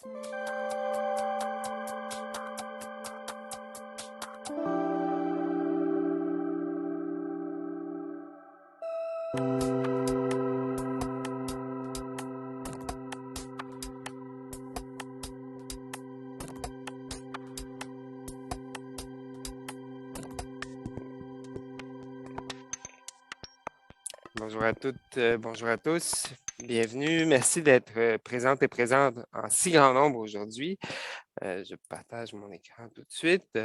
Bonjour à toutes, bonjour à tous. Bienvenue. Merci d'être présente et présente en si grand nombre aujourd'hui. Je partage mon écran tout de suite.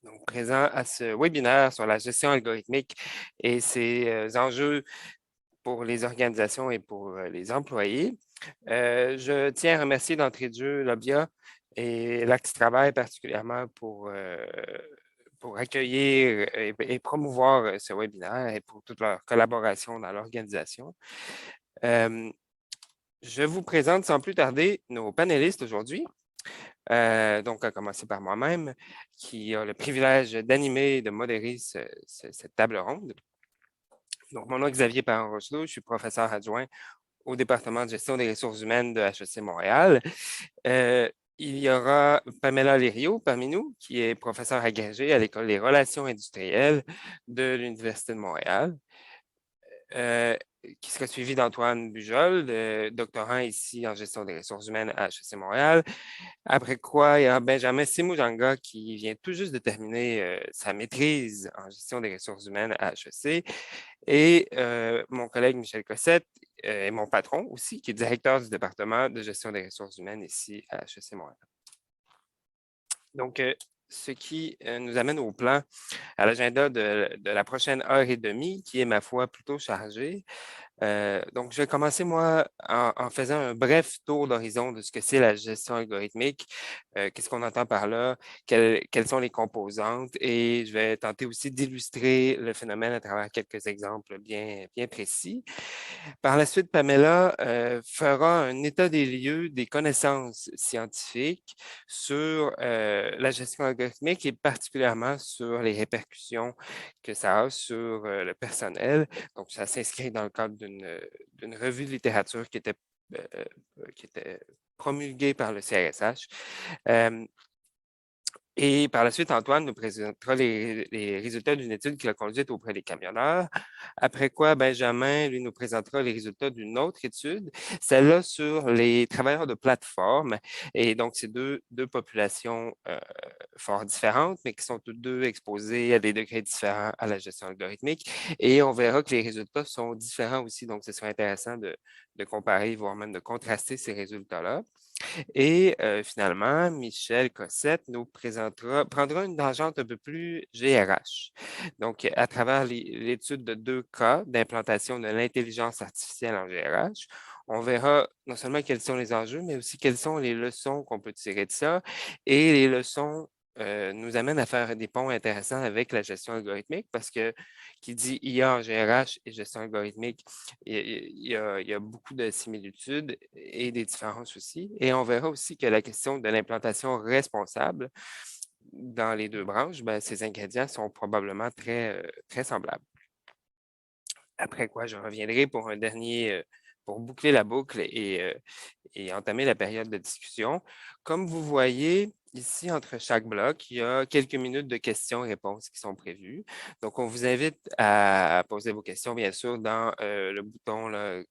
Donc, présent à ce webinaire sur la gestion algorithmique et ses enjeux pour les organisations et pour les employés. Je tiens à remercier d'entrée de jeu Lobia et l'Axe Travail particulièrement pour accueillir et promouvoir ce webinaire et pour toute leur collaboration dans l'organisation. Je vous présente sans plus tarder nos panélistes aujourd'hui. Donc, à commencer par moi-même, qui a le privilège d'animer et de modérer cette table ronde. Donc, mon nom est Xavier Parent-Rochelot, je suis professeur adjoint au département de gestion des ressources humaines de HEC Montréal. Il y aura Pamela Lirio parmi nous, qui est professeure agrégée à l'École des relations industrielles de l'Université de Montréal, qui sera suivie d'Antoine Bujol, doctorant ici en gestion des ressources humaines à HEC Montréal. Après quoi, il y a Benjamin Simujanga qui vient tout juste de terminer sa maîtrise en gestion des ressources humaines à HEC. Et mon collègue Michel Cossette est mon patron aussi, qui est directeur du département de gestion des ressources humaines ici à HEC Montréal. Donc, ce qui nous amène au plan, à l'agenda de la prochaine heure et demie, qui est, ma foi, plutôt chargé. Donc, je vais commencer, moi, en faisant un bref tour d'horizon de ce que c'est la gestion algorithmique, qu'est-ce qu'on entend par là, quelles sont les composantes, et je vais tenter aussi d'illustrer le phénomène à travers quelques exemples bien précis. Par la suite, Pamela fera un état des lieux des connaissances scientifiques sur la gestion algorithmique et particulièrement sur les répercussions que ça a sur le personnel. Donc, ça s'inscrit dans le cadre d'une revue de littérature qui était promulguée par le CRSH. Et par la suite, Antoine nous présentera les résultats d'une étude qu'il a conduite auprès des camionneurs. Après quoi, Benjamin, lui, nous présentera les résultats d'une autre étude, celle-là sur les travailleurs de plateforme. Et donc, c'est deux populations fort différentes, mais qui sont toutes deux exposées à des degrés différents à la gestion algorithmique. Et on verra que les résultats sont différents aussi. Donc, ce sera intéressant de comparer, voire même de contraster ces résultats-là. Et finalement, Michel Cossette nous prendra une tangente un peu plus GRH. Donc, à travers l'étude de 2 cas d'implantation de l'intelligence artificielle en GRH, on verra non seulement quels sont les enjeux, mais aussi quelles sont les leçons qu'on peut tirer de ça. Et les leçons nous amènent à faire des ponts intéressants avec la gestion algorithmique parce que qui dit IA en GRH et gestion algorithmique, il y a beaucoup de similitudes et des différences aussi. Et on verra aussi que la question de l'implantation responsable dans les deux branches, ces ingrédients sont probablement très semblables. Après quoi, je reviendrai pour un dernier, pour boucler la boucle et entamer la période de discussion. Comme vous voyez, ici, entre chaque bloc, il y a quelques minutes de questions-réponses qui sont prévues. Donc, on vous invite à poser vos questions, bien sûr, dans le bouton là,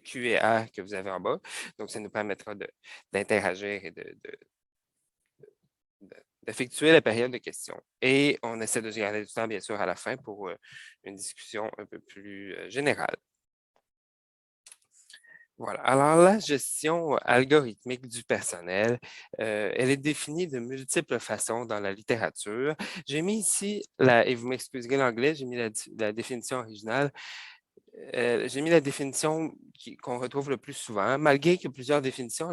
Q&A que vous avez en bas. Donc, ça nous permettra d'interagir et d'effectuer la période de questions. Et on essaie de se garder du temps, bien sûr, à la fin pour une discussion un peu plus générale. Voilà. Alors, la gestion algorithmique du personnel, elle est définie de multiples façons dans la littérature. J'ai mis ici, et vous m'excuserez l'anglais, j'ai mis la définition originale. J'ai mis la définition qu'on retrouve le plus souvent, malgré que plusieurs définitions,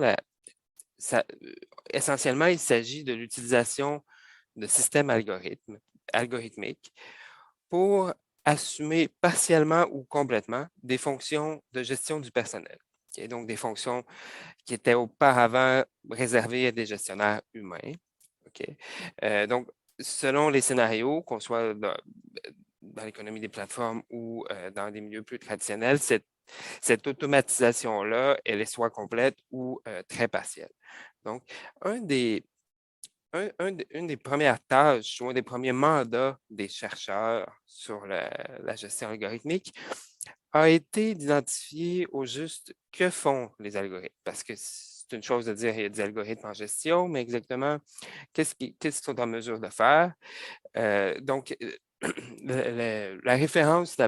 essentiellement, il s'agit de l'utilisation de systèmes algorithmiques pour assumer partiellement ou complètement des fonctions de gestion du personnel. Et donc, des fonctions qui étaient auparavant réservées à des gestionnaires humains. Donc, selon les scénarios, qu'on soit dans l'économie des plateformes ou dans des milieux plus traditionnels, Cette automatisation-là, elle est soit complète ou très partielle. Donc, une des premières tâches ou un des premiers mandats des chercheurs sur la gestion algorithmique a été d'identifier au juste que font les algorithmes. Parce que c'est une chose de dire qu'il y a des algorithmes en gestion, mais exactement qu'est-ce qu'ils sont en mesure de faire. Donc, la référence la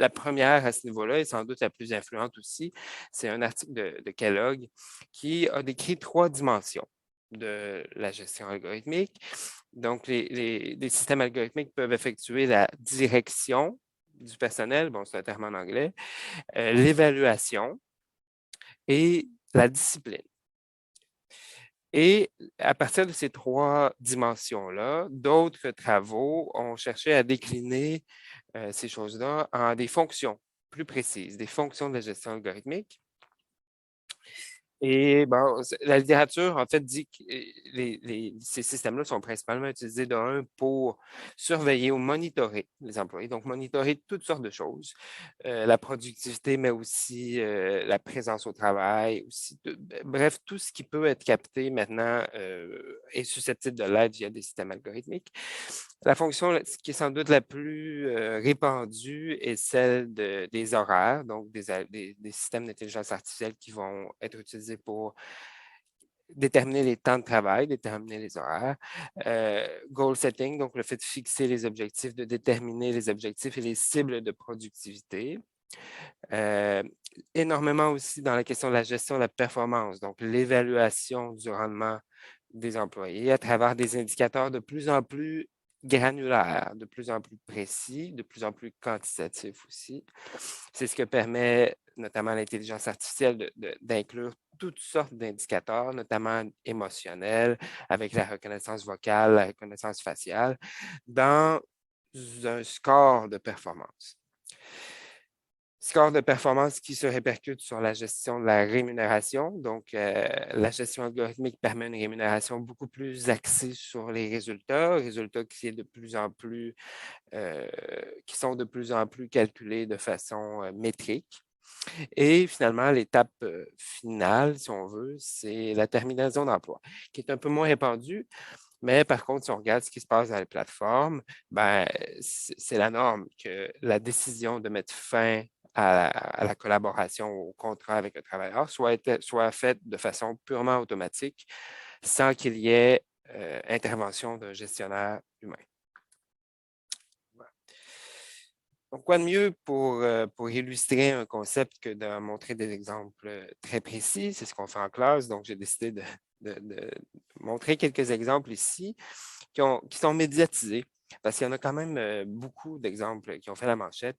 première à ce niveau-là, et sans doute la plus influente aussi, c'est un article de Kellogg qui a décrit 3 dimensions de la gestion algorithmique. Donc, les systèmes algorithmiques peuvent effectuer la direction du personnel, bon, c'est un terme en anglais, l'évaluation et la discipline. Et à partir de ces 3 dimensions-là, d'autres travaux ont cherché à décliner ces choses-là en des fonctions plus précises, des fonctions de la gestion algorithmique. Et bon, la littérature, en fait, dit que ces systèmes-là sont principalement utilisés pour surveiller ou monitorer les employés. Donc, monitorer toutes sortes de choses, la productivité, mais aussi la présence au travail, aussi, bref, tout ce qui peut être capté maintenant est susceptible de l'être via des systèmes algorithmiques. La fonction qui est sans doute la plus répandue est celle des horaires, donc des systèmes d'intelligence artificielle qui vont être utilisés pour déterminer les temps de travail, déterminer les horaires. Goal setting, donc le fait de fixer les objectifs, de déterminer les objectifs et les cibles de productivité. Énormément aussi dans la question de la gestion de la performance, donc l'évaluation du rendement des employés à travers des indicateurs de plus en plus granulaires, de plus en plus précis, de plus en plus quantitatifs aussi. C'est ce que permet notamment l'intelligence artificielle d'inclure toutes sortes d'indicateurs, notamment émotionnels, avec la reconnaissance vocale, la reconnaissance faciale, dans un score de performance. Score de performance qui se répercute sur la gestion de la rémunération. Donc, la gestion algorithmique permet une rémunération beaucoup plus axée sur les résultats qui sont de plus en plus calculés de façon métrique. Et finalement, l'étape finale, si on veut, c'est la terminaison d'emploi, qui est un peu moins répandue. Mais par contre, si on regarde ce qui se passe dans les plateformes, ben, c'est la norme que la décision de mettre fin à la collaboration, au contrat avec le travailleur, soit faite de façon purement automatique, sans qu'il y ait intervention d'un gestionnaire humain. Voilà. Donc, quoi de mieux pour illustrer un concept que de montrer des exemples très précis? C'est ce qu'on fait en classe, donc j'ai décidé de montrer quelques exemples ici qui sont médiatisés, parce qu'il y en a quand même beaucoup d'exemples qui ont fait la manchette.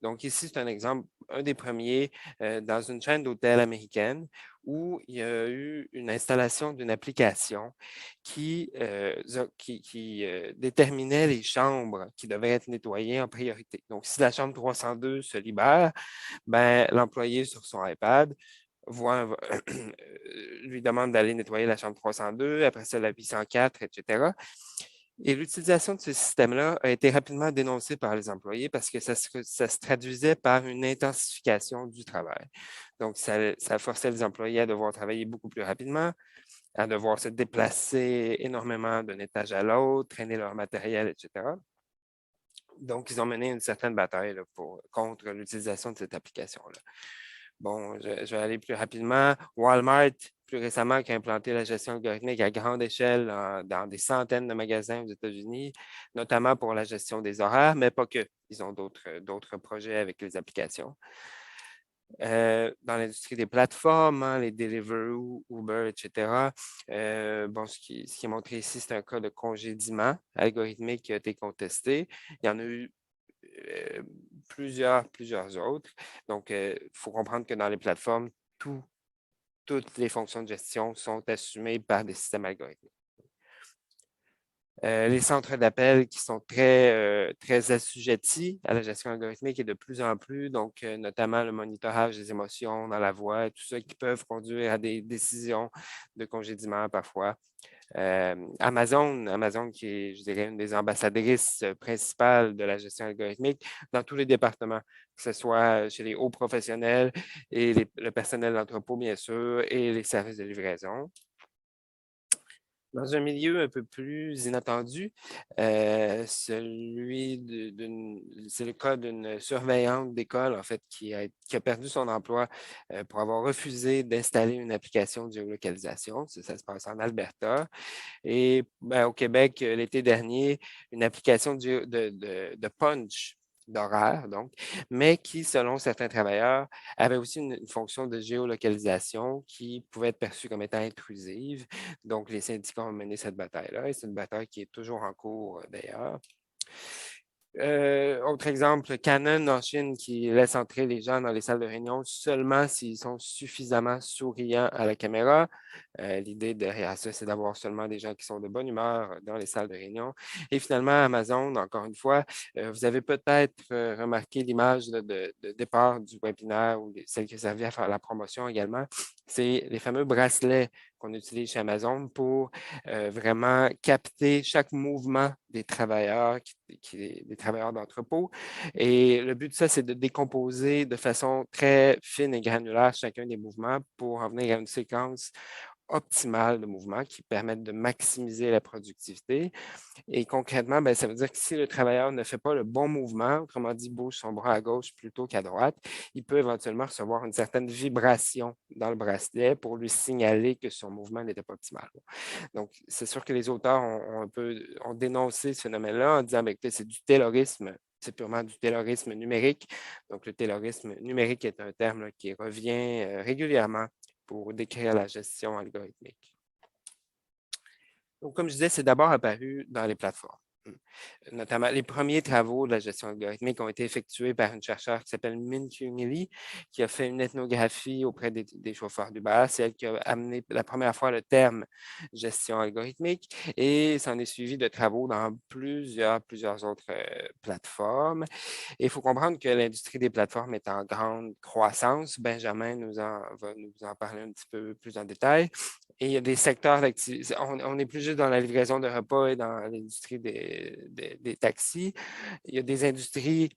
Donc ici, c'est un exemple, un des premiers, dans une chaîne d'hôtels américaine où il y a eu une installation d'une application qui déterminait les chambres qui devaient être nettoyées en priorité. Donc, si la chambre 302 se libère, ben, l'employé sur son iPad lui demande d'aller nettoyer la chambre 302, après ça la 804, etc. Et l'utilisation de ce système-là a été rapidement dénoncée par les employés parce que ça se traduisait par une intensification du travail. Donc, ça forçait les employés à devoir travailler beaucoup plus rapidement, à devoir se déplacer énormément d'un étage à l'autre, traîner leur matériel, etc. Donc, ils ont mené une certaine bataille là, contre l'utilisation de cette application-là. Bon, je vais aller plus rapidement. Walmart, plus récemment, qui a implanté la gestion algorithmique à grande échelle dans des centaines de magasins aux États-Unis, notamment pour la gestion des horaires, mais pas que. Ils ont d'autres projets avec les applications. Dans l'industrie des plateformes, hein, les Deliveroo, Uber, etc. Bon, ce qui est montré ici, c'est un cas de congédiement algorithmique qui a été contesté. Il y en a eu plusieurs autres. Donc, il faut comprendre que dans les plateformes, toutes les fonctions de gestion sont assumées par des systèmes algorithmiques. Les centres d'appel qui sont très assujettis à la gestion algorithmique et de plus en plus, donc notamment le monitorage des émotions dans la voix, tout ça qui peuvent conduire à des décisions de congédiement parfois. Amazon qui est, je dirais, une des ambassadrices principales de la gestion algorithmique dans tous les départements, que ce soit chez les hauts professionnels et le personnel d'entrepôt, bien sûr, et les services de livraison. Dans un milieu un peu plus inattendu, c'est le cas d'une surveillante d'école, en fait, qui a perdu son emploi pour avoir refusé d'installer une application de géolocalisation. Ça se passe en Alberta. Et ben, au Québec, l'été dernier, une application de punch d'horaire, donc, mais qui, selon certains travailleurs, avait aussi une fonction de géolocalisation qui pouvait être perçue comme étant intrusive. Donc, les syndicats ont mené cette bataille-là et c'est une bataille qui est toujours en cours d'ailleurs. Autre exemple, Canon en Chine qui laisse entrer les gens dans les salles de réunion seulement s'ils sont suffisamment souriants à la caméra. L'idée derrière ça, c'est d'avoir seulement des gens qui sont de bonne humeur dans les salles de réunion. Et finalement, Amazon, encore une fois, vous avez peut-être remarqué l'image de départ du webinaire ou celle qui servait à faire la promotion également. C'est les fameux bracelets qu'on utilise chez Amazon pour vraiment capter chaque mouvement des travailleurs, des travailleurs d'entrepôt. Et le but de ça, c'est de décomposer de façon très fine et granulaire chacun des mouvements pour en venir à une séquence optimale de mouvements qui permettent de maximiser la productivité. Et concrètement, ben, ça veut dire que si le travailleur ne fait pas le bon mouvement, autrement dit, bouge son bras à gauche plutôt qu'à droite, il peut éventuellement recevoir une certaine vibration dans le bracelet pour lui signaler que son mouvement n'était pas optimal. Donc, c'est sûr que les auteurs ont dénoncé ce phénomène-là en disant ben, que c'est du taylorisme. C'est purement du taylorisme numérique. Donc, le taylorisme numérique est un terme là, qui revient régulièrement pour décrire la gestion algorithmique. Donc, comme je disais, c'est d'abord apparu dans les plateformes. Notamment, les premiers travaux de la gestion algorithmique ont été effectués par une chercheure qui s'appelle Min Kyung Lee, qui a fait une ethnographie auprès des chauffeurs d'Uber. C'est elle qui a amené la première fois le terme gestion algorithmique et s'en est suivi de travaux dans plusieurs autres plateformes. Et il faut comprendre que l'industrie des plateformes est en grande croissance. Benjamin va nous en parler un petit peu plus en détail. Et il y a des secteurs d'activité. On n'est plus juste dans la livraison de repas et dans l'industrie des taxis. Il y a des industries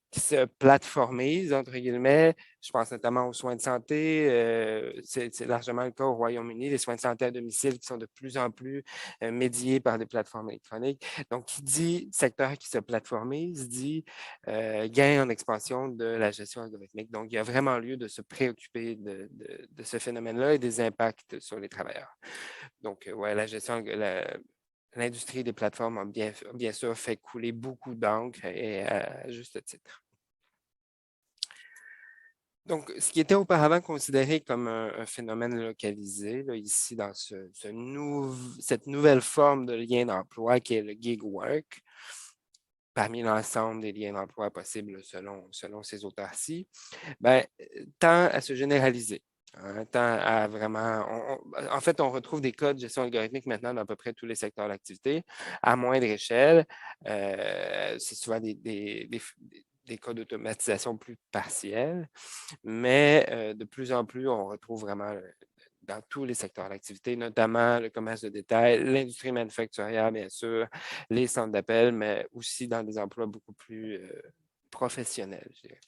qui se plateformisent, entre guillemets. Je pense notamment aux soins de santé. C'est largement le cas au Royaume-Uni, les soins de santé à domicile qui sont de plus en plus médiés par des plateformes électroniques. Donc, qui dit secteur qui se plateformise, dit gain en expansion de la gestion algorithmique. Donc, il y a vraiment lieu de se préoccuper de ce phénomène-là et des impacts sur les travailleurs. Donc, ouais, l'industrie des plateformes a bien sûr fait couler beaucoup d'encre et à juste titre. Donc, ce qui était auparavant considéré comme un phénomène localisé, là, ici dans cette nouvelle forme de lien d'emploi qui est le gig work, parmi l'ensemble des liens d'emploi possibles selon ces auteurs-ci, ben, tend à se généraliser. Tend à vraiment. En fait, on retrouve des cas de gestion algorithmique maintenant dans à peu près tous les secteurs d'activité, à moindre échelle. C'est souvent des cas d'automatisation plus partiels, mais de plus en plus, on retrouve vraiment dans tous les secteurs d'activité, notamment le commerce de détail, l'industrie manufacturière, bien sûr, les centres d'appel, mais aussi dans des emplois beaucoup plus professionnels, je dirais.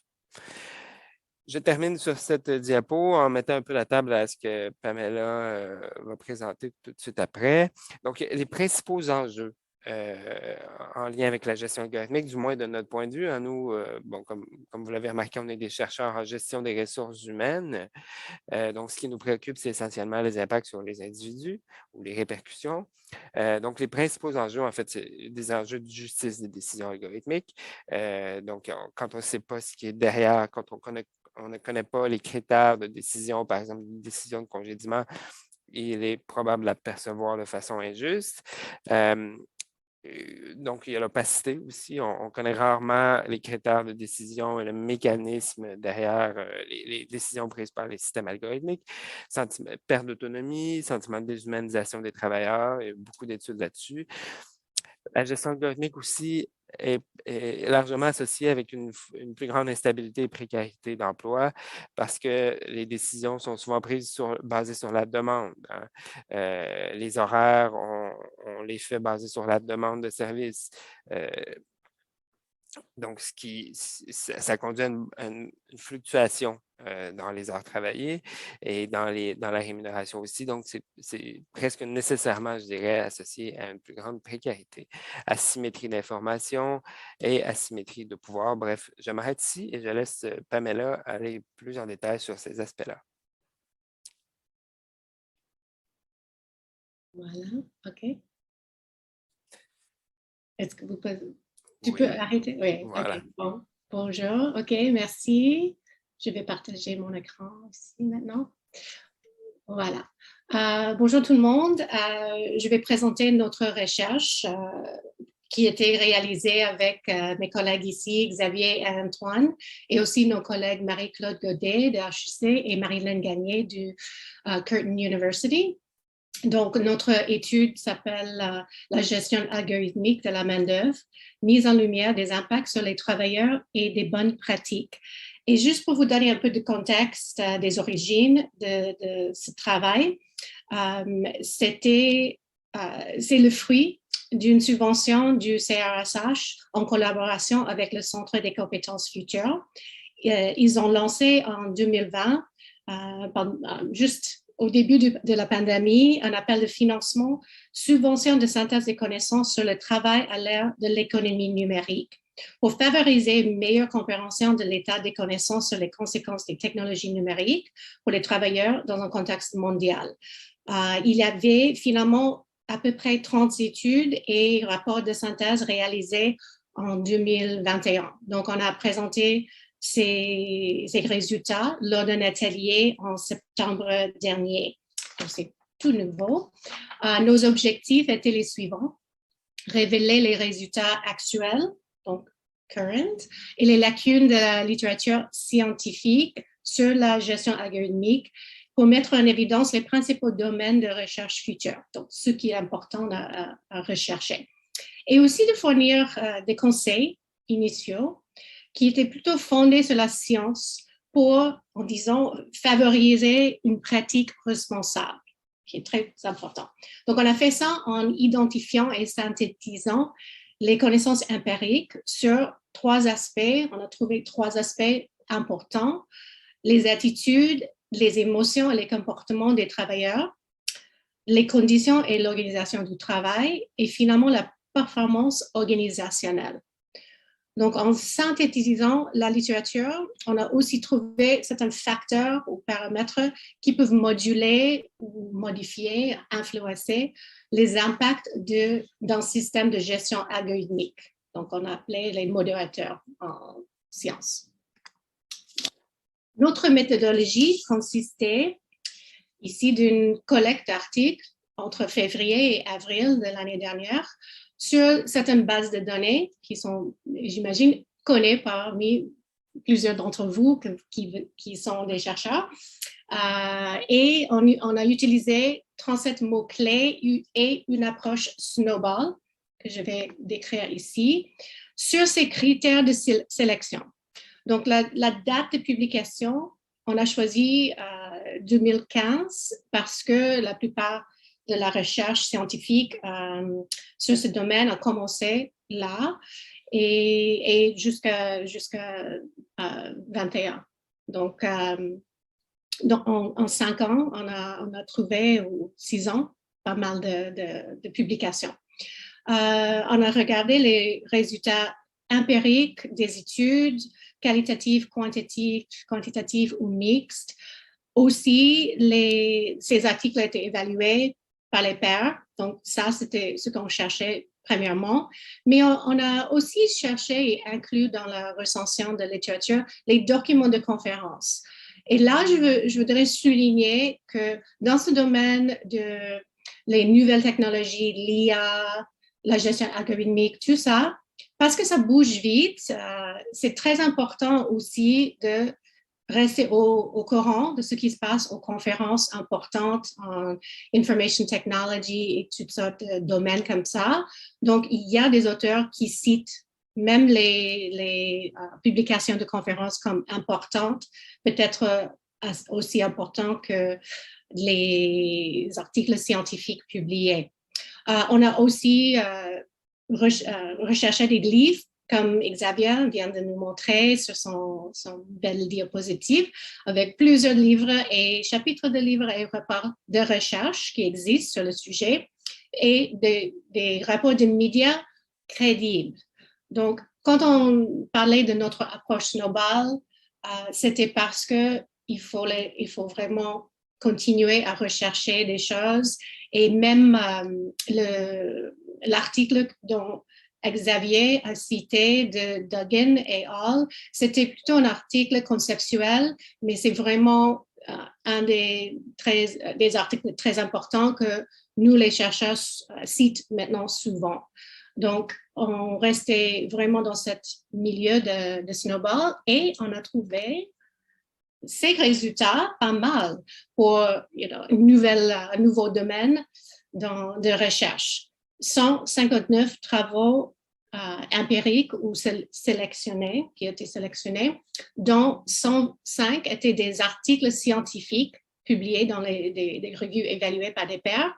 Je termine sur cette diapo en mettant un peu la table à ce que Pamela va présenter tout de suite après. Donc, les principaux enjeux en lien avec la gestion algorithmique, du moins de notre point de vue. À nous, bon, comme vous l'avez remarqué, on est des chercheurs en gestion des ressources humaines. Donc, ce qui nous préoccupe, c'est essentiellement les impacts sur les individus ou les répercussions. Donc, les principaux enjeux, en fait, c'est des enjeux de justice des décisions algorithmiques. Donc, quand on ne sait pas ce qui est derrière, quand on ne connaît pas les critères de décision, par exemple, une décision de congédiement, il est probable de la percevoir de façon injuste. Donc, il y a l'opacité aussi. On connaît rarement les critères de décision et le mécanisme derrière les décisions prises par les systèmes algorithmiques. Perte d'autonomie, sentiment de déshumanisation des travailleurs, il y a beaucoup d'études là-dessus. La gestion algorithmique aussi est largement associée avec une plus grande instabilité et précarité d'emploi parce que les décisions sont souvent prises basées sur la demande. Hein. Les horaires, on les fait basés sur la demande de services. Donc, ça conduit à une fluctuation dans les heures travaillées et dans la rémunération aussi. Donc, c'est presque nécessairement, je dirais, associé à une plus grande précarité, asymétrie d'information et asymétrie de pouvoir. Bref, je m'arrête ici et je laisse Pamela aller plus en détail sur ces aspects-là. Voilà, OK. Est-ce que vous pouvez... Tu peux arrêter? Oui, voilà. OK. Bon. Bonjour, OK, merci. Je vais partager mon écran ici maintenant. Voilà. Bonjour tout le monde. Je vais présenter notre recherche qui a été réalisée avec mes collègues ici, Xavier et Antoine, et aussi nos collègues Marie-Claude Godet de HEC et Marilyn Gagné du Curtin University. Donc, notre étude s'appelle la gestion algorithmique de la main-d'œuvre, mise en lumière des impacts sur les travailleurs et des bonnes pratiques. Et juste pour vous donner un peu de contexte des origines de ce travail, c'est le fruit d'une subvention du CRSH en collaboration avec le Centre des compétences futures. Ils ont lancé en 2020, juste au début de la pandémie, un appel de financement, subvention de synthèse des connaissances sur le travail à l'ère de l'économie numérique pour favoriser une meilleure compréhension de l'état des connaissances sur les conséquences des technologies numériques pour les travailleurs dans un contexte mondial. Il y avait finalement à peu près 30 études et rapports de synthèse réalisés en 2021. Donc, on a présenté ces résultats lors d'un atelier en septembre dernier. Donc, c'est tout nouveau. Nos objectifs étaient les suivants. Révéler les résultats actuels, donc current, et les lacunes de la littérature scientifique sur la gestion algorithmique pour mettre en évidence les principaux domaines de recherche future, donc ce qui est important à rechercher. Et aussi de fournir des conseils initiaux qui étaient plutôt fondés sur la science pour, en disant, favoriser une pratique responsable, qui est très important. Donc, on a fait ça en identifiant et synthétisant les connaissances empiriques sur 3 aspects. On a trouvé 3 aspects importants: les attitudes, les émotions et les comportements des travailleurs, les conditions et l'organisation du travail, et finalement la performance organisationnelle. Donc, en synthétisant la littérature, on a aussi trouvé certains facteurs ou paramètres qui peuvent moduler ou modifier, influencer les impacts d'un système de gestion algorithmique. Donc, on a appelé les modérateurs en sciences. Notre méthodologie consistait ici d'une collecte d'articles entre février et avril de l'année dernière sur certaines bases de données qui sont, j'imagine, connues parmi plusieurs d'entre vous qui sont des chercheurs. Et on a utilisé 37 mots-clés et une approche snowball, que je vais décrire ici, sur ces critères de sélection. Donc, la date de publication, on a choisi 2015 parce que la plupart de la recherche scientifique sur ce domaine a commencé là et jusqu'à 21. Donc, en 5 ans, on a trouvé, ou 6 ans, pas mal de publications. On a regardé les résultats empiriques des études, qualitatives, quantitatives ou mixtes. Aussi, ces articles ont été évalués par les pairs. Donc, ça, c'était ce qu'on cherchait premièrement. Mais on a aussi cherché et inclus dans la recension de littérature les documents de conférence. Et là, je voudrais souligner que dans ce domaine de les nouvelles technologies, l'IA, la gestion algorithmique, tout ça, parce que ça bouge vite, c'est très important aussi de rester au courant de ce qui se passe aux conférences importantes en information technology et toutes sortes de domaines comme ça. Donc, il y a des auteurs qui citent même les publications de conférences comme importantes, peut-être aussi importantes que les articles scientifiques publiés. On a aussi recherché des livres, comme Xavier vient de nous montrer sur son belle diapositive, avec plusieurs livres et chapitres de livres et rapports de recherche qui existent sur le sujet et des rapports de médias crédibles. Donc, quand on parlait de notre approche snowball, c'était parce qu'il faut vraiment continuer à rechercher des choses et même l'article dont Xavier a cité de Duggan et al., c'était plutôt un article conceptuel, mais c'est vraiment un des articles très importants que nous, les chercheurs, citent maintenant souvent. Donc, on restait vraiment dans ce milieu de snowball et on a trouvé ces résultats pas mal pour un nouveau domaine de recherche. 159 travaux empiriques ou sélectionnés, qui ont été sélectionnés, dont 105 étaient des articles scientifiques publiés dans des revues évaluées par des pairs,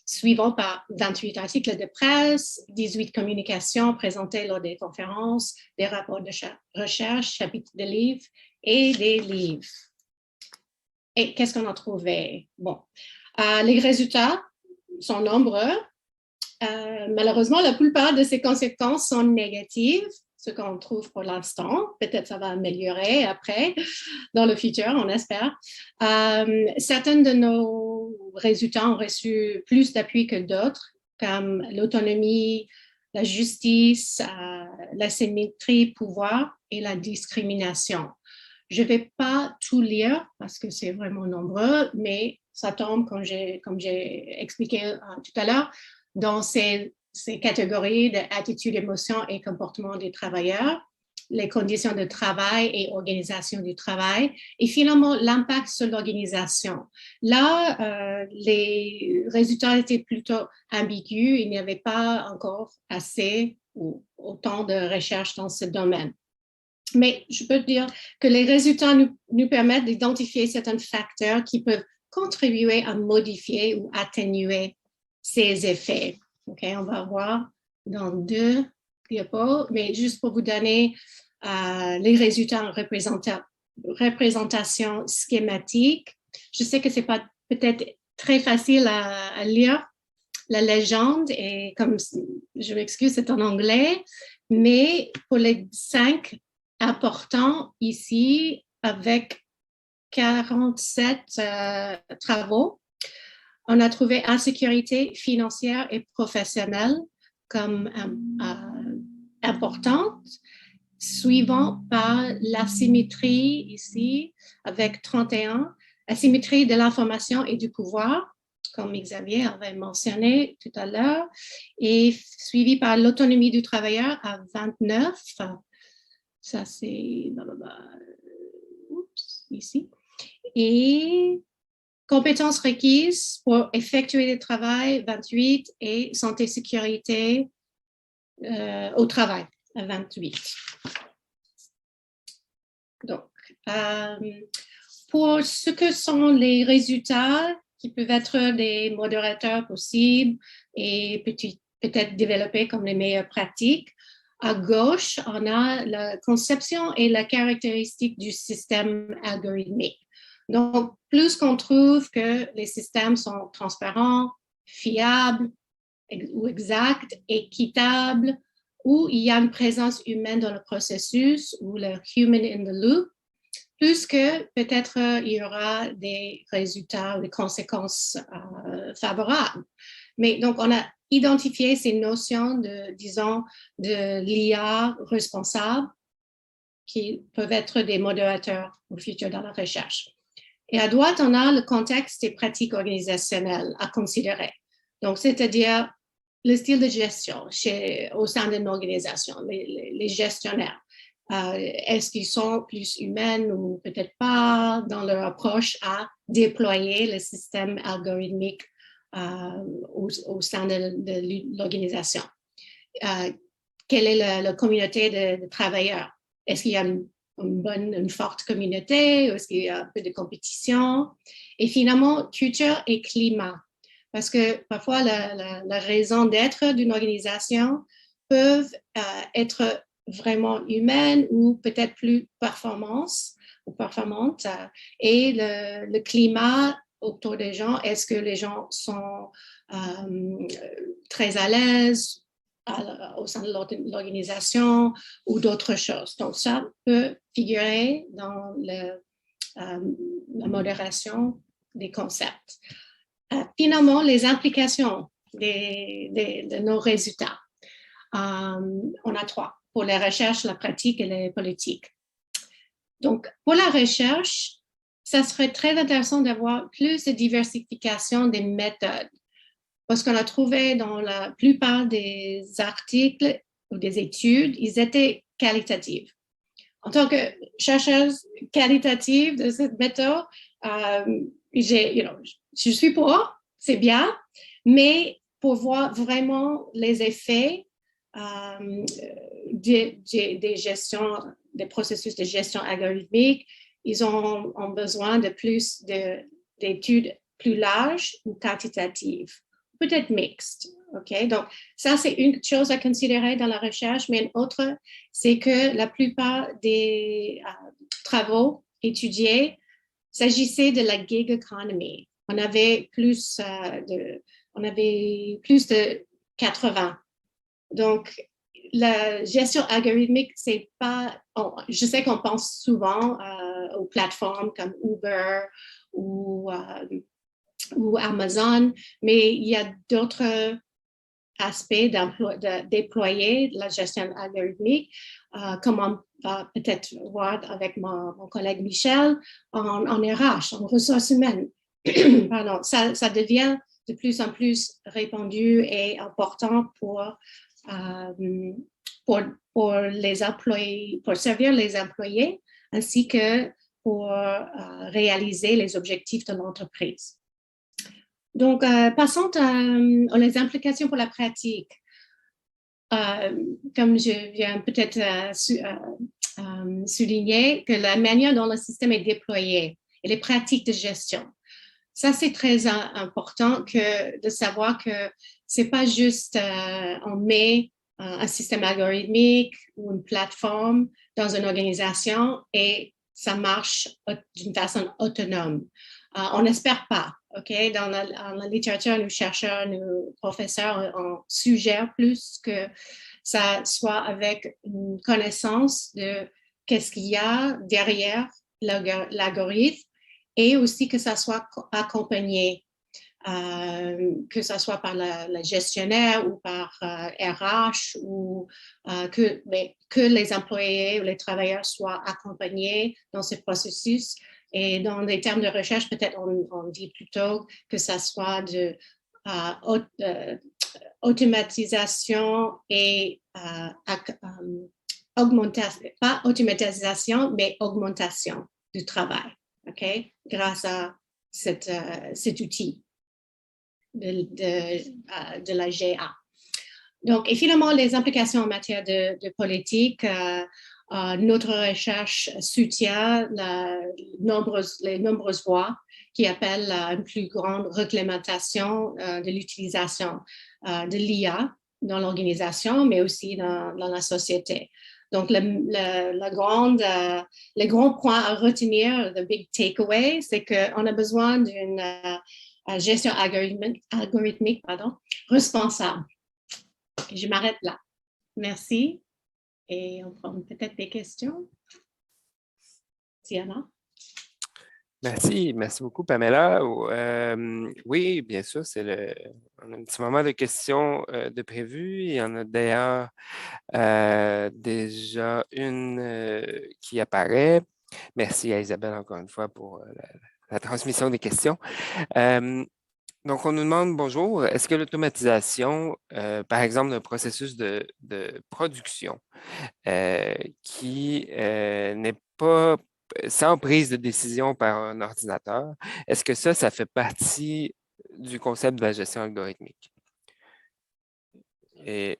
suivant par 28 articles de presse, 18 communications présentées lors des conférences, des rapports de recherche, chapitres de livres et des livres. Et qu'est-ce qu'on a trouvé? Bon, les résultats sont nombreux. Malheureusement, la plupart de ces conséquences sont négatives, ce qu'on trouve pour l'instant. Peut-être ça va améliorer après, dans le futur, on espère. Certains de nos résultats ont reçu plus d'appui que d'autres, comme l'autonomie, la justice, la symétrie, pouvoir et la discrimination. Je ne vais pas tout lire parce que c'est vraiment nombreux, mais ça tombe, comme j'ai expliqué tout à l'heure, dans ces catégories d'attitude, émotion et comportement des travailleurs, les conditions de travail et organisation du travail, et finalement l'impact sur l'organisation. Là, les résultats étaient plutôt ambigus, il n'y avait pas encore assez ou autant de recherches dans ce domaine. Mais je peux dire que les résultats nous permettent d'identifier certains facteurs qui peuvent contribuer à modifier ou atténuer ces effets. OK, on va voir dans 2 diapos, mais juste pour vous donner les résultats en représentation schématique. Je sais que ce n'est pas peut-être très facile à lire la légende, et comme je m'excuse, c'est en anglais, mais pour les 5 importants ici, avec 47 travaux, on a trouvé insécurité financière et professionnelle comme importante, suivant par l'asymétrie ici, avec 31, asymétrie de l'information et du pouvoir, comme Xavier avait mentionné tout à l'heure, et suivi par l'autonomie du travailleur à 29. Ça, c'est ici. Et compétences requises pour effectuer le travail, 28, et santé sécurité au travail, à 28. Donc, pour ce que sont les résultats qui peuvent être des modérateurs possibles et peut-être développés comme les meilleures pratiques, à gauche, on a la conception et la caractéristique du système algorithmique. Donc, plus qu'on trouve que les systèmes sont transparents, fiables ou exacts, équitables, où il y a une présence humaine dans le processus, ou le human in the loop, plus que peut-être il y aura des résultats ou des conséquences favorables. Mais donc, on a identifié ces notions de l'IA responsable qui peuvent être des modérateurs au futur dans la recherche. Et à droite, on a le contexte des pratiques organisationnelles à considérer. Donc, c'est-à-dire le style de gestion au sein d'une organisation, les gestionnaires. Est-ce qu'ils sont plus humains ou peut-être pas dans leur approche à déployer le système algorithmique au sein de l'organisation? quelle est la communauté de travailleurs? Est-ce qu'il y a une forte communauté? Est-ce qu'il y a un peu de compétition? Et finalement, culture et climat. Parce que parfois, la raison d'être d'une organisation peuvent être vraiment humaines ou peut-être plus performantes. Et le climat autour des gens, est-ce que les gens sont très à l'aise au sein de l'organisation ou d'autres choses. Donc, ça peut figurer dans la modération des concepts. Finalement, les implications de nos résultats. On a 3, pour les recherches, la pratique et les politiques. Donc, pour la recherche, ça serait très intéressant d'avoir plus de diversification des méthodes, parce qu'on a trouvé dans la plupart des articles ou des études, ils étaient qualitatifs. En tant que chercheuse qualitative de cette méthode, je suis pour, c'est bien, mais pour voir vraiment les effets des gestions, des processus de gestion algorithmique, ils ont besoin de plus d'études plus larges ou quantitatives, peut-être mixtes. OK? Donc, ça, c'est une chose à considérer dans la recherche, mais une autre, c'est que la plupart des travaux étudiés s'agissait de la gig economy. On avait plus de 80. Donc, la gestion algorithmique, c'est pas. Je sais qu'on pense souvent aux plateformes comme Uber ou Amazon, mais il y a d'autres aspects de déployer la gestion algorithmique, comme on va peut-être voir avec mon collègue Michel, en RH, en ressources humaines. Pardon, ça devient de plus en plus répandu et important pour les employés, pour servir les employés, ainsi que pour réaliser les objectifs de l'entreprise. Donc, passons aux implications pour la pratique. Comme je viens peut-être souligner, que la manière dont le système est déployé et les pratiques de gestion, ça, c'est très important de savoir que c'est pas juste on met un système algorithmique ou une plateforme dans une organisation et ça marche d'une façon autonome. On n'espère pas. Okay? Dans la littérature, nos chercheurs, nos professeurs, on suggère plus que ça soit avec une connaissance de qu'est-ce qu'il y a derrière l'algorithme et aussi que ça soit accompagné, que ce soit par la gestionnaire ou par RH ou que les employés ou les travailleurs soient accompagnés dans ce processus. Et dans les termes de recherche, peut-être on dit plutôt que ça soit de automatisation et augmentation, pas automatisation, mais augmentation du travail, OK, grâce à cet outil de la GA. Donc, et finalement, les implications en matière de politique, notre recherche soutient les nombreuses voies qui appellent à une plus grande réglementation de l'utilisation de l'IA dans l'organisation, mais aussi dans la société. Donc, le grand point à retenir, le big takeaway, c'est qu'on a besoin d'une gestion algorithmique responsable. Je m'arrête là. Merci. Et on prend peut-être des questions. S'il y en a. Merci beaucoup, Pamela. Oui, bien sûr, on a un petit moment de questions de prévu. Il y en a d'ailleurs déjà une qui apparaît. Merci à Isabelle encore une fois pour la transmission des questions. Donc, on nous demande, bonjour, est-ce que l'automatisation, par exemple, d'un processus de production qui n'est pas sans prise de décision par un ordinateur, est-ce que ça fait partie du concept de la gestion algorithmique? Et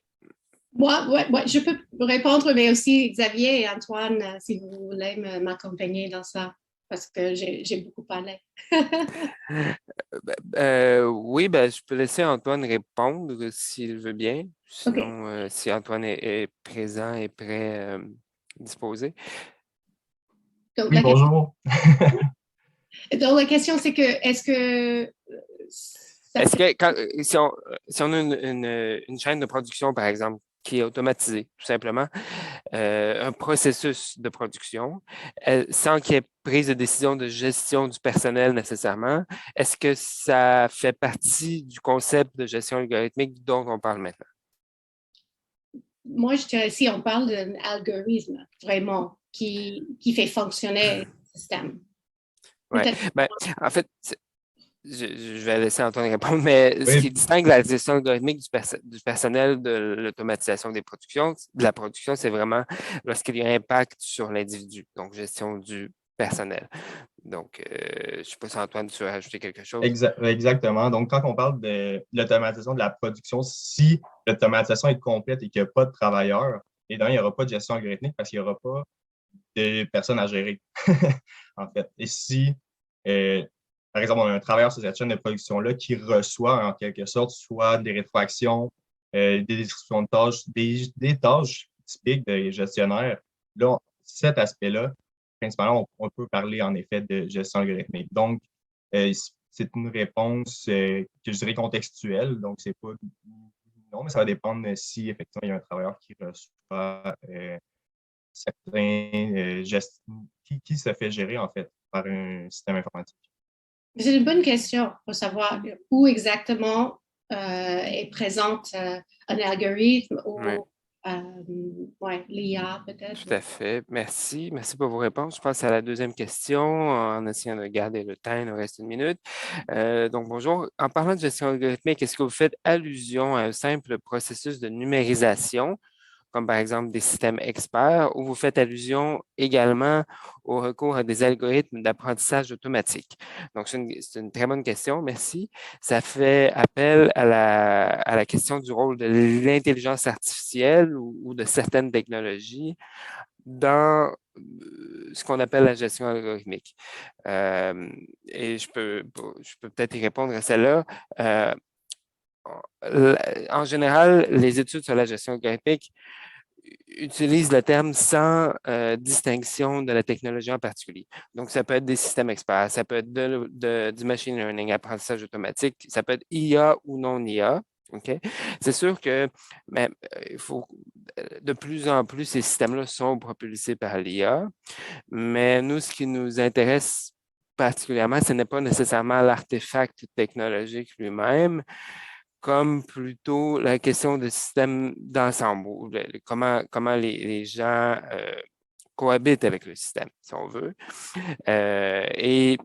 Moi, ouais, je peux répondre, mais aussi Xavier et Antoine, si vous voulez m'accompagner dans ça, parce que j'ai beaucoup parlé. Oui, ben, je peux laisser Antoine répondre s'il veut bien. OK. Sinon, si Antoine est présent et prêt, disposé. Donc, Oui, la, bonjour. donc, la question, c'est que, est-ce que ça Est-ce peut... que si on a une chaîne de production, par exemple, qui est automatisée, tout simplement, un processus de production, sans qu'il y ait prise de décision de gestion du personnel nécessairement, est-ce que ça fait partie du concept de gestion algorithmique dont on parle maintenant? Moi, je dirais, si on parle d'un algorithme, vraiment, qui fait fonctionner le système. Ouais. Peut-être. Ben, en fait, je vais laisser Antoine répondre, mais ce qui Oui, distingue la gestion algorithmique du personnel de l'automatisation des productions, de la production, c'est vraiment lorsqu'il y a un impact sur l'individu, donc gestion du personnel. Donc, je ne sais pas si Antoine, tu veux rajouter quelque chose. exactement. Donc, quand on parle de l'automatisation de la production, si l'automatisation est complète et qu'il n'y a pas de travailleurs, et il n'y aura pas de gestion algorithmique parce qu'il n'y aura pas de personnes à gérer, en fait. Et si, euh, par exemple, on a un travailleur sur cette chaîne de production-là qui reçoit en quelque sorte soit des rétroactions, des descriptions de tâches, des tâches typiques des gestionnaires, là, cet aspect-là, principalement, on peut parler en effet de gestion algorithmique. Donc, euh, c'est une réponse que je dirais contextuelle, donc c'est pas non, mais ça va dépendre si effectivement il y a un travailleur qui reçoit certains qui se fait gérer en fait par un système informatique. C'est une bonne question pour savoir où exactement est présente un algorithme Oui, ou ouais, l'IA peut-être. tout à fait. Merci. Merci pour vos réponses. Je passe à la deuxième question en essayant de garder le temps. Il nous reste une minute. Donc, bonjour. En parlant de gestion algorithmique, est-ce que vous faites allusion à un simple processus de numérisation comme par exemple des systèmes experts, où vous faites allusion également au recours à des algorithmes d'apprentissage automatique? Donc, c'est une très bonne question, merci. Ça fait appel à la question du rôle de l'intelligence artificielle ou de certaines technologies dans ce qu'on appelle la gestion algorithmique. Euh, et je peux peut-être y répondre à celle-là. Euh, en général, les études sur la gestion algorithmique utilise le terme sans distinction de la technologie en particulier. Donc, ça peut être des systèmes experts, ça peut être du machine learning, apprentissage automatique, ça peut être IA ou non IA. OK? C'est sûr que ben, il faut, de plus en plus, ces systèmes-là sont propulsés par l'IA, mais nous, ce qui nous intéresse particulièrement, ce n'est pas nécessairement l'artefact technologique lui-même, comme plutôt la question de système d'ensemble, ou comment les gens cohabitent avec le système, si on veut. Et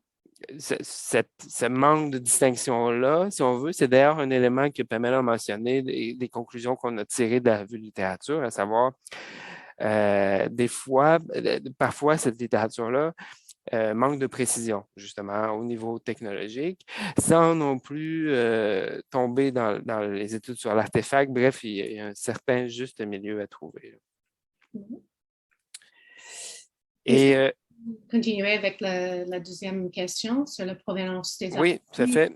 ce manque de distinction-là, si on veut, c'est d'ailleurs un élément que Pamela a mentionné, des conclusions qu'on a tirées de la revue de littérature, à savoir, des fois, parfois, cette littérature-là manque de précision, justement, au niveau technologique, sans non plus tomber dans les études sur l'artefact. Bref, il y a un certain juste milieu à trouver. Et Et continuer avec la deuxième question sur la provenance des oui, ça appareils. fait,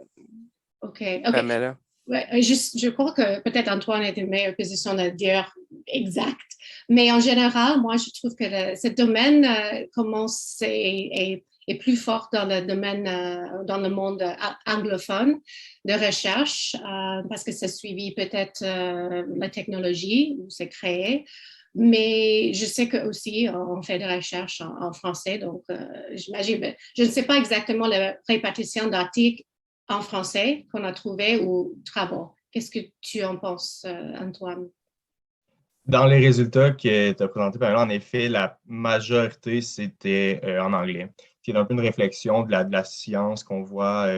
OK, OK. Pamela. Ouais, je crois que peut-être Antoine est en meilleure position de dire exact. Mais en général, moi, je trouve que ce domaine commence est plus fort dans le domaine, dans le monde anglophone de recherche, parce que c'est suivi peut-être la technologie où c'est créé. Mais je sais que aussi on fait des recherches en français, donc j'imagine. Je ne sais pas exactement la répartition d'articles en français qu'on a trouvé ou travaux. Qu'est-ce que tu en penses, Antoine? Dans les résultats que tu as présentés, par exemple, en effet, la majorité, c'était en anglais. C'est un peu une réflexion de la science qu'on voit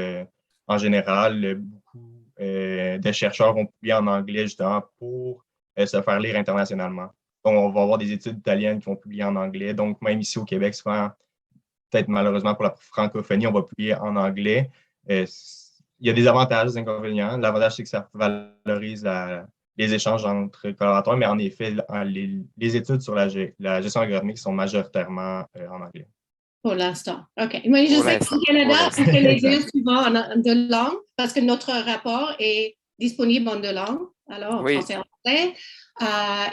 en général. Beaucoup de chercheurs vont publier en anglais justement pour se faire lire internationalement. Donc, on va avoir des études italiennes qui vont publier en anglais. Donc, même ici au Québec, souvent, peut-être malheureusement pour la francophonie, on va publier en anglais. Il y a des avantages, des inconvénients. L'avantage, c'est que ça valorise les échanges entre collaborateurs, mais en effet, les études sur la gestion algorithmique sont majoritairement en anglais. Pour l'instant. OK. Moi, je Pour sais l'instant. qu'au Canada, Pour on fait les Exact. deux souvent en deux langues parce que notre rapport est disponible en deux langues, alors en Oui, français et en anglais.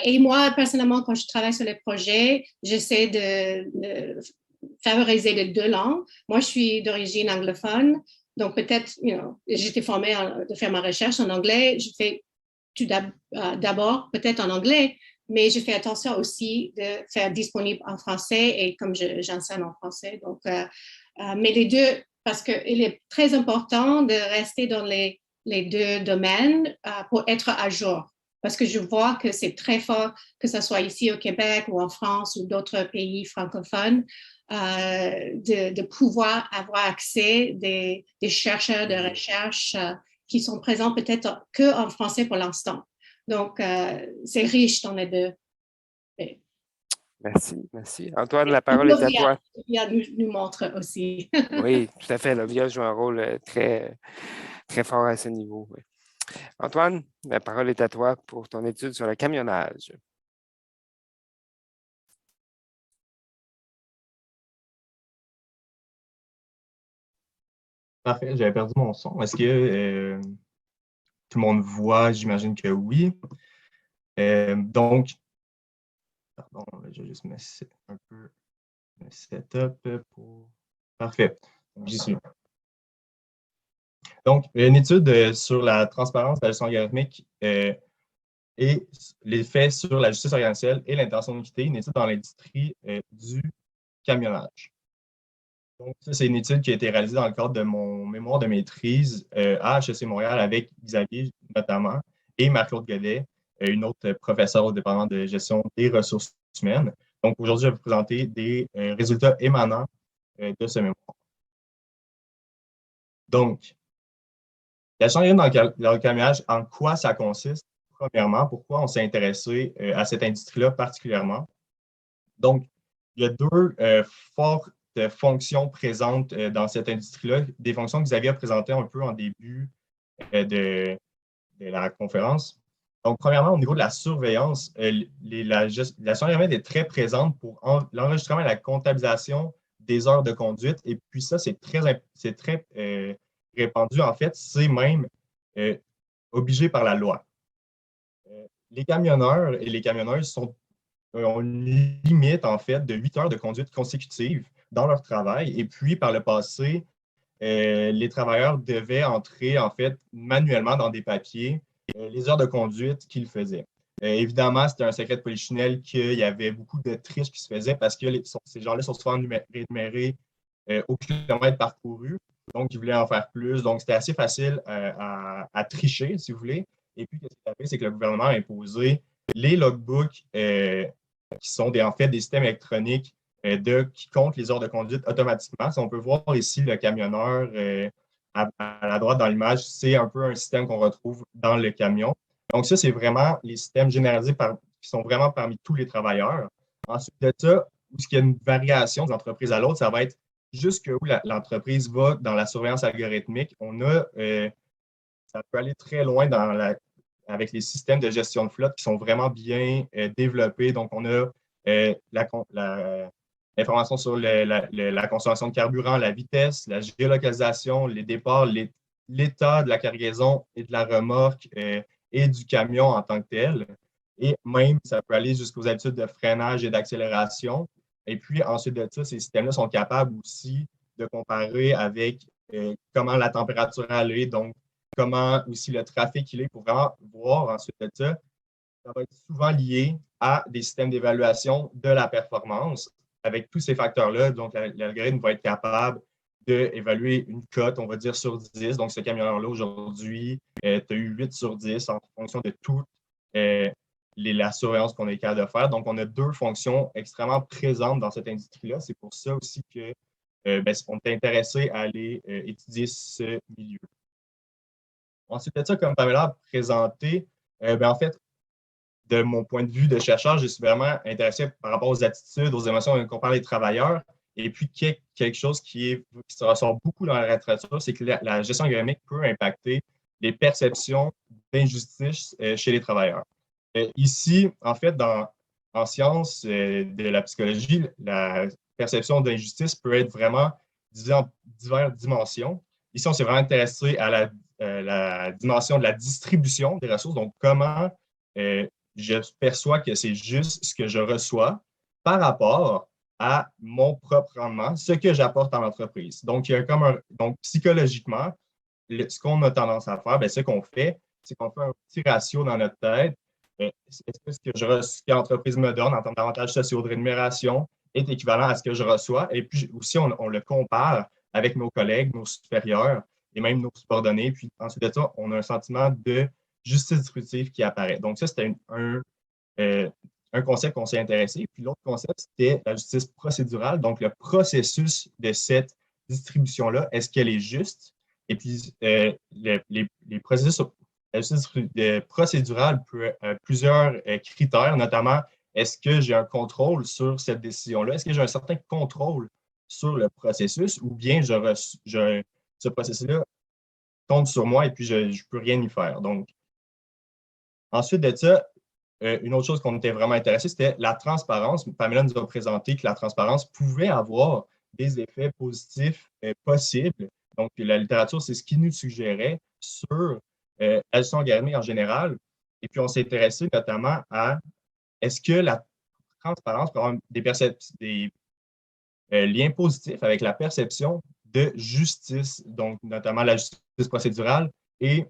Et moi, personnellement, quand je travaille sur les projets, j'essaie de favoriser les deux langues. Moi, je suis d'origine anglophone, donc peut-être, j'étais formée de faire ma recherche en anglais. Je fais d'abord peut-être en anglais, mais je fais attention aussi de faire disponible en français et comme j'enseigne en français. Donc, mais les deux, parce qu'il est très important de rester dans les deux domaines pour être à jour. Parce que je vois que c'est très fort, que ce soit ici au Québec ou en France ou d'autres pays francophones, de pouvoir avoir accès des chercheurs de recherche qui sont présents peut-être qu'en français pour l'instant. Donc, c'est riche dans les deux. merci, merci. Antoine, la parole est à toi. L'OVIA nous montre aussi. Oui, tout à fait. L'OVIA joue un rôle très, très fort à ce niveau. Oui. Antoine, la parole est à toi pour ton étude sur le camionnage. Parfait, j'avais perdu mon son. Est-ce que tout le monde voit? J'imagine que oui. Donc, pardon, je vais juste mettre un peu le setup pour... Parfait, j'y suis. Donc, une étude sur la transparence de la gestion algorithmique et l'effet sur la justice organisationnelle et l'intention d'équité, une étude dans l'industrie du camionnage. Donc, ça, c'est une étude qui a été réalisée dans le cadre de mon mémoire de maîtrise à HEC Montréal avec Xavier notamment et Marc-Claude Godet, une autre professeure au département de gestion des ressources humaines. Donc, aujourd'hui, je vais vous présenter des résultats émanant de ce mémoire. Donc, la gestion dans le camionnage, en quoi ça consiste? Premièrement, pourquoi on s'est intéressé à cette industrie-là particulièrement? Donc, il y a deux fortes fonctions présentes dans cette industrie-là, des fonctions que Xavier a présentées un peu en début de la conférence. Donc, premièrement, au niveau de la surveillance, la surveillance est très présente pour l'enregistrement et la comptabilisation des heures de conduite. Et puis ça, c'est très répandu. En fait, c'est même obligé par la loi. Les camionneurs et les camionneuses ont une limite, en fait, de 8 heures de conduite consécutive dans leur travail. Et puis, par le passé, les travailleurs devaient entrer, en fait, manuellement dans des papiers les heures de conduite qu'ils faisaient. Évidemment, c'était un secret de polichinelle qu'il y avait beaucoup de triches qui se faisaient parce que ces gens-là sont souvent rémunérés au kilomètre parcouru. Donc, ils voulaient en faire plus. Donc, c'était assez facile à tricher, si vous voulez. Et puis, ce qui est arrivé, c'est que le gouvernement a imposé les logbooks qui sont en fait des systèmes électroniques qui comptent les heures de conduite automatiquement. Si on peut voir ici le camionneur à la droite dans l'image, c'est un peu un système qu'on retrouve dans le camion. Donc, ça, c'est vraiment les systèmes généralisés qui sont vraiment parmi tous les travailleurs. Ensuite de ça, où il y a une variation d'une entreprise à l'autre, ça va être jusqu'où l'entreprise va dans la surveillance algorithmique. Ça peut aller très loin avec les systèmes de gestion de flotte qui sont vraiment bien développés. Donc, on a l'information sur la consommation de carburant, la vitesse, la géolocalisation, les départs, l'état de la cargaison et de la remorque et du camion en tant que tel. Et même, ça peut aller jusqu'aux habitudes de freinage et d'accélération. Et puis, ensuite de ça, ces systèmes-là sont capables aussi de comparer avec comment la température est, donc comment aussi le trafic il est pour vraiment voir ensuite de ça. Ça va être souvent lié à des systèmes d'évaluation de la performance. Avec tous ces facteurs-là, donc l'algorithme va être capable d'évaluer une cote, on va dire, sur 10. Donc, ce camionneur-là, aujourd'hui, tu as eu 8 sur 10 en fonction de toute la surveillance qu'on est capable de faire. Donc, on a deux fonctions extrêmement présentes dans cette industrie-là. C'est pour ça aussi que on est intéressé à aller étudier ce milieu. Ensuite de ça, comme Pamela a présenté, en fait, de mon point de vue de chercheur, je suis vraiment intéressé par rapport aux attitudes, aux émotions qu'on parle des travailleurs. Et puis, quelque chose qui se ressort beaucoup dans la littérature, c'est que la gestion algorithmique peut impacter les perceptions d'injustice chez les travailleurs. Ici, en fait, en sciences de la psychologie, la perception d'injustice peut être vraiment divisée en diverses dimensions. Ici, on s'est vraiment intéressé à la dimension de la distribution des ressources, donc comment je perçois que c'est juste ce que je reçois par rapport à mon propre rendement, ce que j'apporte à l'entreprise. Donc, il y a donc psychologiquement, ce qu'on a tendance à faire, bien, ce qu'on fait, c'est qu'on fait un petit ratio dans notre tête. Est-ce que ce que l'entreprise me donne en termes d'avantages sociaux, de rémunération, est équivalent à ce que je reçois? Et puis aussi, on le compare avec nos collègues, nos supérieurs et même nos subordonnés. Puis ensuite de ça, on a un sentiment de justice distributive qui apparaît. Donc, ça, c'était un concept qu'on s'est intéressé. Puis l'autre concept, c'était la justice procédurale. Donc, le processus de cette distribution-là, est-ce qu'elle est juste? Et puis, les processus la justice procédurale peut plusieurs critères, notamment est-ce que j'ai un contrôle sur cette décision-là? Est-ce que j'ai un certain contrôle sur le processus ou bien ce processus-là tombe sur moi et puis je ne peux rien y faire? Donc, ensuite de ça, une autre chose qu'on était vraiment intéressé, c'était la transparence. Pamela nous a présenté que la transparence pouvait avoir des effets positifs possibles. Donc, la littérature, c'est ce qui nous suggérait sur la gestion algorithmique en général. Et puis, on s'est intéressé notamment à est-ce que la transparence peut avoir des liens positifs avec la perception de justice, donc notamment la justice procédurale. Et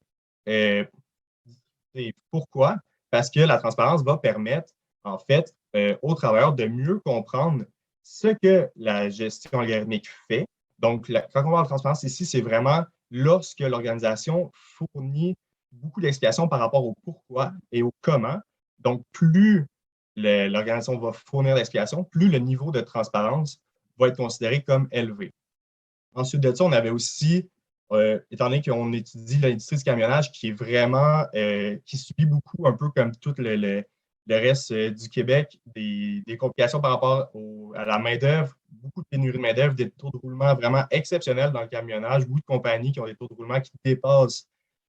pourquoi? Parce que la transparence va permettre, en fait, aux travailleurs de mieux comprendre ce que la gestion algorithmique fait. Donc, quand on parle de transparence ici, c'est vraiment lorsque l'organisation fournit beaucoup d'explications par rapport au pourquoi et au comment. Donc, plus l'organisation va fournir d'explications, plus le niveau de transparence va être considéré comme élevé. Ensuite de ça, on avait aussi, étant donné qu'on étudie l'industrie du camionnage qui est vraiment, qui subit beaucoup, un peu comme tout le reste du Québec, des complications par rapport à la main-d'œuvre, beaucoup de pénurie de main-d'œuvre, des taux de roulement vraiment exceptionnels dans le camionnage, beaucoup de compagnies qui ont des taux de roulement qui dépassent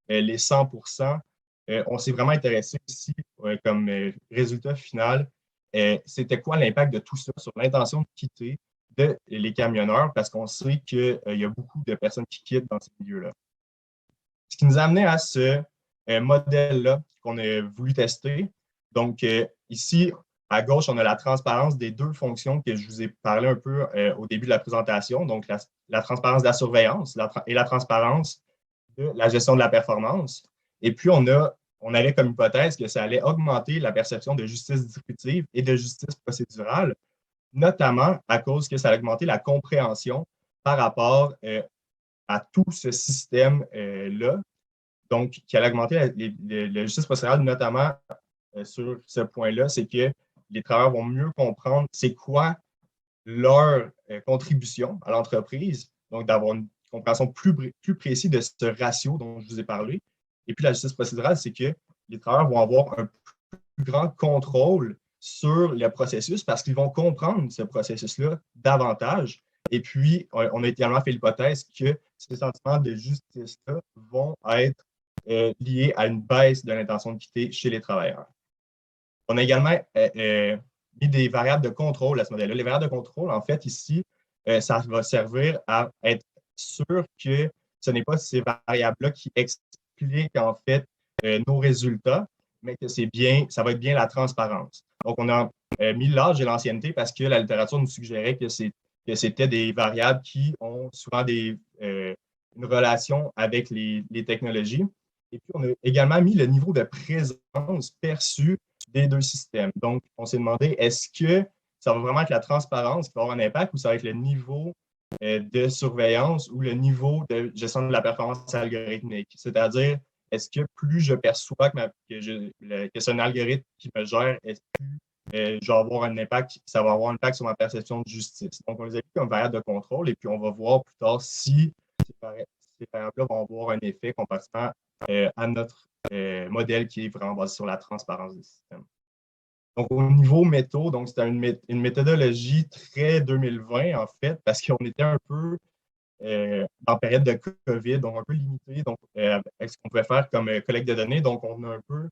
les 100%. On s'est vraiment intéressé ici comme résultat final. C'était quoi l'impact de tout ça sur l'intention de quitter les camionneurs parce qu'on sait qu'il y a beaucoup de personnes qui quittent dans ces milieux-là. Ce qui nous a amené à ce modèle-là qu'on a voulu tester. Donc, ici, à gauche, on a la transparence des deux fonctions que je vous ai parlé un peu au début de la présentation. Donc, la transparence de la surveillance et la transparence de la gestion de la performance. Et puis, on avait comme hypothèse que ça allait augmenter la perception de justice distributive et de justice procédurale, notamment à cause que ça a augmenté la compréhension par rapport à tout ce système-là. Donc, qui a augmenté la justice procédurale, notamment sur ce point-là, c'est que les travailleurs vont mieux comprendre c'est quoi leur contribution à l'entreprise, donc d'avoir une compréhension plus précise de ce ratio dont je vous ai parlé. Et puis, la justice procédurale, c'est que les travailleurs vont avoir un plus grand contrôle sur le processus parce qu'ils vont comprendre ce processus-là davantage. Et puis, on a également fait l'hypothèse que ces sentiments de justice-là vont être liés à une baisse de l'intention de quitter chez les travailleurs. On a également mis des variables de contrôle à ce modèle-là. Les variables de contrôle, en fait, ici, ça va servir à être sûr que ce n'est pas ces variables-là qui expliquent, en fait, nos résultats, mais que ça va être bien la transparence. Donc, on a mis l'âge et l'ancienneté parce que la littérature nous suggérait que c'était des variables qui ont souvent une relation avec les technologies. Et puis, on a également mis le niveau de présence perçu des deux systèmes. Donc, on s'est demandé, est-ce que ça va vraiment être la transparence qui va avoir un impact ou ça va être le niveau de surveillance ou le niveau de gestion de la performance algorithmique? C'est-à-dire, est-ce que plus je perçois que c'est un algorithme qui me gère, est-ce que je vais avoir un impact, ça va avoir un impact sur ma perception de justice? Donc, on les a mis comme variable de contrôle et puis on va voir plus tard si ces variables-là vont avoir un effet comparativement à notre modèle qui est vraiment basé sur la transparence des systèmes. Donc, au niveau métaux, donc c'était une méthodologie très 2020, en fait, parce qu'on était un peu en période de COVID, donc un peu limité. Donc, ce qu'on pouvait faire comme collecte de données. Donc, on a un peu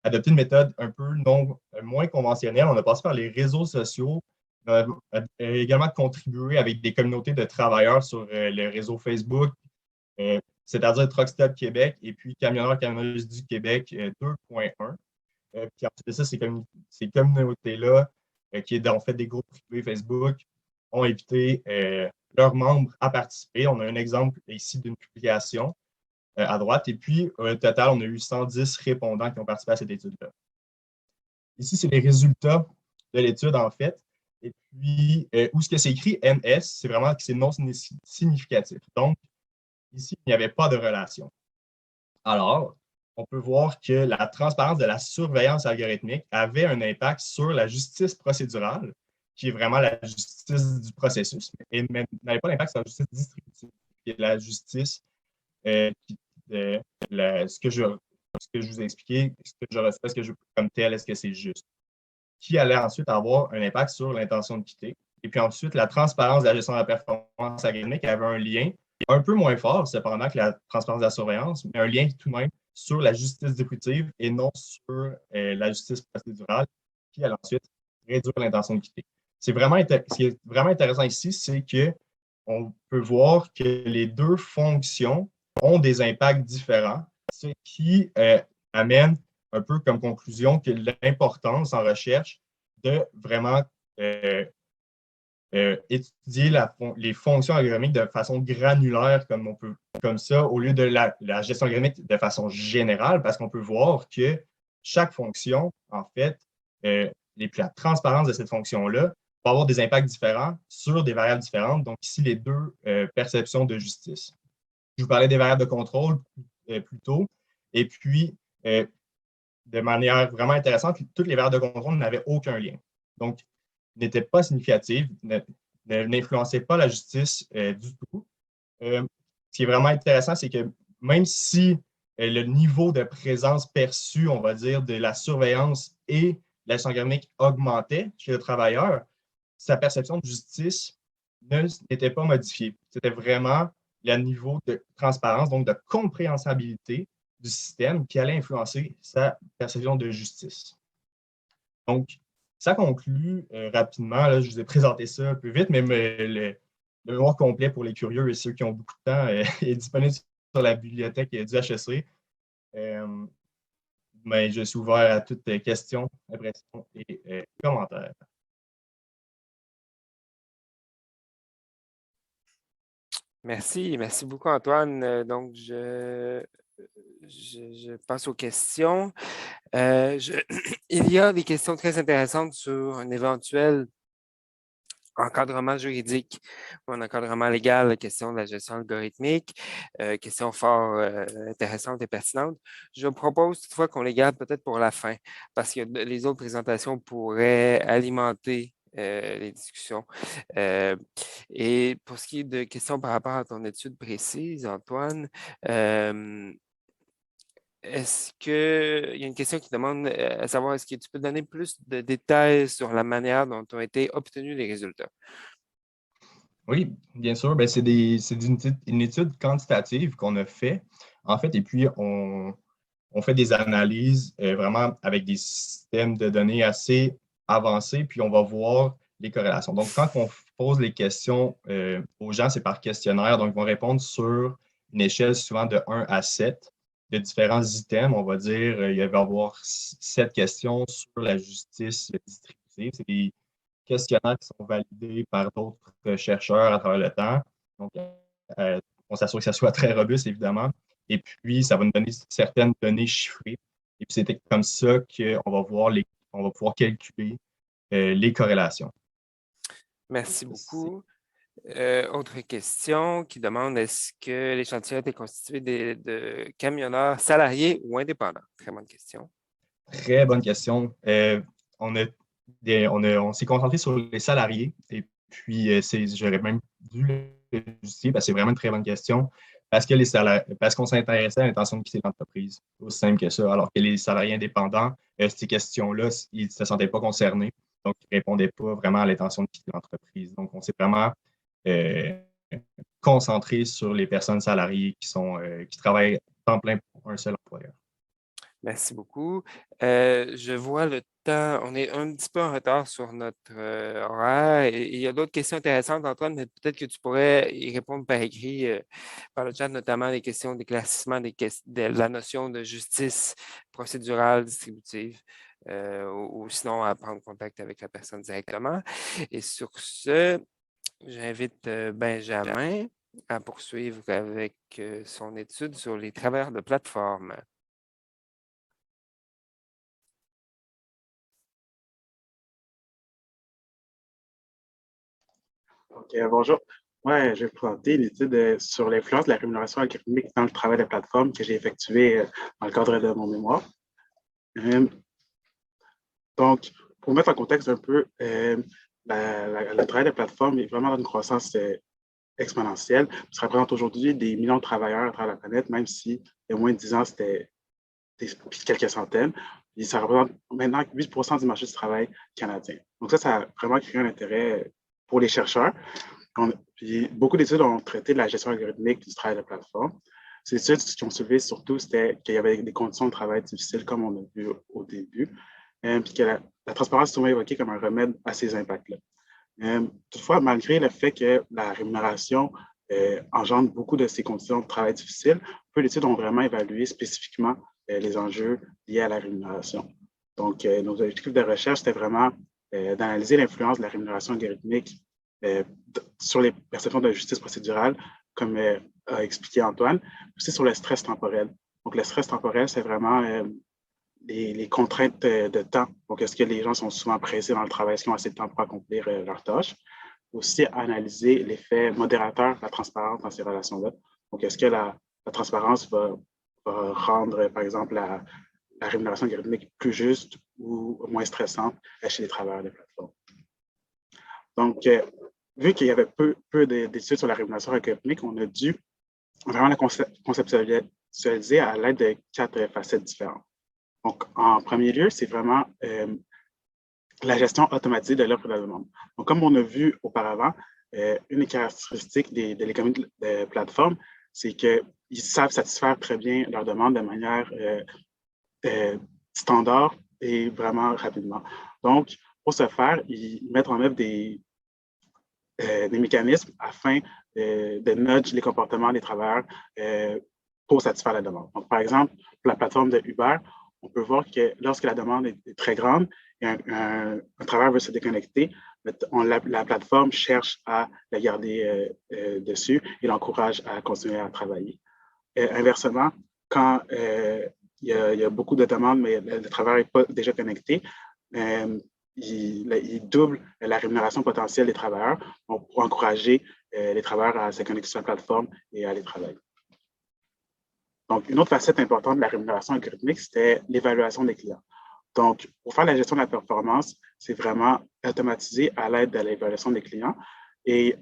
adopté une méthode un peu moins conventionnelle. On a passé par les réseaux sociaux. On a également contribué avec des communautés de travailleurs sur le réseau Facebook, c'est-à-dire Truck Stop Québec et puis Camionneurs Camionneuses du Québec 2.1. Puis ensuite de ça, ces communautés-là, qui est en fait des groupes privés Facebook, ont invité leurs membres à participer. On a un exemple ici d'une publication à droite. Et puis, au total, on a eu 110 répondants qui ont participé à cette étude-là. Ici, c'est les résultats de l'étude, en fait. Et puis, où ce que c'est écrit NS, c'est vraiment que c'est non significatif. Donc, ici, il n'y avait pas de relation. Alors, on peut voir que la transparence de la surveillance algorithmique avait un impact sur la justice procédurale, qui est vraiment la justice du processus, et n'avait pas d'impact sur la justice distributive, qui est la justice ce que je vous ai expliqué, ce que je reçois, ce que je comme tel, est-ce que c'est juste? Qui allait ensuite avoir un impact sur l'intention de quitter. Et puis ensuite, la transparence de la gestion de la performance algorithmique avait un lien un peu moins fort, cependant, que la transparence de la surveillance, mais un lien tout de même sur la justice distributive et non sur la justice procédurale, qui allait ensuite réduire l'intention de quitter. Ce qui est vraiment intéressant ici, c'est qu'on peut voir que les deux fonctions ont des impacts différents, ce qui amène un peu comme conclusion que l'importance en recherche de vraiment étudier les fonctions algorithmiques de façon granulaire comme ça, au lieu de la gestion algorithmique de façon générale, parce qu'on peut voir que chaque fonction, en fait, la transparence de cette fonction-là va avoir des impacts différents sur des variables différentes. Donc, ici, les deux perceptions de justice. Je vous parlais des variables de contrôle plus tôt. Et puis, de manière vraiment intéressante, toutes les variables de contrôle n'avaient aucun lien. Donc, n'étaient pas significatives, n'influençaient pas la justice du tout. Ce qui est vraiment intéressant, c'est que même si le niveau de présence perçu, on va dire, de la surveillance et de la gestion algorithmique augmentait chez le travailleur, sa perception de justice n'était pas modifiée. C'était vraiment le niveau de transparence, donc de compréhensibilité du système qui allait influencer sa perception de justice. Donc, ça conclut rapidement. Là, je vous ai présenté ça un peu vite, mais le mémoire complet pour les curieux et ceux qui ont beaucoup de temps est disponible sur la bibliothèque du HEC. Mais je suis ouvert à toutes questions, impressions et commentaires. Merci beaucoup, Antoine. Donc, je passe aux questions. Il y a des questions très intéressantes sur un éventuel encadrement juridique ou un encadrement légal, la question de la gestion algorithmique, question fort intéressante et pertinente. Je propose toutefois qu'on les garde peut-être pour la fin, parce que les autres présentations pourraient alimenter les discussions. Et pour ce qui est de questions par rapport à ton étude précise, Antoine, est-ce qu'il y a une question qui demande à savoir, est-ce que tu peux donner plus de détails sur la manière dont ont été obtenus les résultats? Oui, bien sûr. C'est une étude quantitative qu'on a fait, en fait, et puis on fait des analyses vraiment avec des systèmes de données assez avancés, puis on va voir les corrélations. Donc, quand on pose les questions aux gens, c'est par questionnaire, donc ils vont répondre sur une échelle souvent de 1 à 7 de différents items. On va dire, il va y avoir 7 questions sur la justice distributive. C'est des questionnaires qui sont validés par d'autres chercheurs à travers le temps. Donc, on s'assure que ça soit très robuste, évidemment. Et puis, ça va nous donner certaines données chiffrées. Et puis, c'est comme ça qu'on va pouvoir calculer les corrélations. Merci beaucoup. Autre question qui demande, est-ce que l'échantillon est constitué de camionneurs salariés ou indépendants? Très bonne question. Très bonne question. On s'est concentré sur les salariés et puis j'aurais même dû le justifier parce que c'est vraiment une très bonne question parce qu'on s'intéressait à l'intention de quitter l'entreprise. Aussi simple que ça. Alors que les salariés indépendants, ces questions-là, ils ne se sentaient pas concernés. Donc, ils ne répondaient pas vraiment à l'intention de quitter l'entreprise. Donc, on s'est vraiment concentré sur les personnes salariées qui travaillent temps plein pour un seul employeur. Merci beaucoup. Je vois le temps, on est un petit peu en retard sur notre horaire. Et il y a d'autres questions intéressantes, Antoine, mais peut-être que tu pourrais y répondre par écrit, par le chat, notamment les questions d'éclaircissement de la notion de justice procédurale distributive, ou sinon à prendre contact avec la personne directement. Et sur ce, j'invite Benjamin à poursuivre avec son étude sur les travailleurs de plateforme. OK, bonjour. Ouais, je vais présenter une étude sur l'influence de la rémunération algorithmique dans le travail de plateforme que j'ai effectué dans le cadre de mon mémoire. Euh, donc, pour mettre en contexte un peu, le travail de plateforme est vraiment dans une croissance exponentielle. Ça représente aujourd'hui des millions de travailleurs à travers la planète, même si il y a moins de 10 ans, c'était quelques centaines. Et ça représente maintenant 8% du marché du travail canadien. Donc ça a vraiment créé un intérêt pour les chercheurs. Puis beaucoup d'études ont traité de la gestion algorithmique du travail de plateforme. Ces études, ce qu'ils ont soulevé surtout, c'était qu'il y avait des conditions de travail difficiles, comme on a vu au début, puis que la transparence est souvent évoquée comme un remède à ces impacts-là. Toutefois, malgré le fait que la rémunération engendre beaucoup de ces conditions de travail difficiles, peu d'études ont vraiment évalué spécifiquement les enjeux liés à la rémunération. Donc, nos objectifs de recherche, c'était vraiment d'analyser l'influence de la rémunération algorithmique sur les perceptions de justice procédurale, comme a expliqué Antoine, aussi sur le stress temporel. Donc, le stress temporel, c'est vraiment les contraintes de temps. Donc, est-ce que les gens sont souvent pressés dans le travail? Est-ce qu'ils ont assez de temps pour accomplir leurs tâches? Aussi, analyser l'effet modérateur de la transparence dans ces relations-là. Donc, est-ce que la transparence va rendre, par exemple, la rémunération algorithmique plus juste ou moins stressante chez les travailleurs de plateforme? Donc, vu qu'il y avait peu d'études sur la rémunération algorithmique, on a dû vraiment la conceptualiser à l'aide de 4 facettes différentes. Donc, en premier lieu, c'est vraiment la gestion automatisée de l'offre et de la demande. Donc, comme on a vu auparavant, une des caractéristiques de l'économie de plateforme, c'est qu'ils savent satisfaire très bien leurs demandes de manière standard et vraiment rapidement. Donc, pour ce faire, ils mettent en œuvre des mécanismes afin de nudge les comportements des travailleurs pour satisfaire la demande. Donc, par exemple, pour la plateforme de Uber, on peut voir que lorsque la demande est très grande et un travailleur veut se déconnecter, la plateforme cherche à la garder dessus et l'encourage à continuer à travailler. Inversement, quand il y a beaucoup de demandes, mais le travailleur n'est pas déjà connecté, il double la rémunération potentielle des travailleurs pour encourager les travailleurs à se connecter sur la plateforme et à aller travailler. Donc, une autre facette importante de la rémunération algorithmique, c'était l'évaluation des clients. Donc, pour faire la gestion de la performance, c'est vraiment automatisé à l'aide de l'évaluation des clients. Et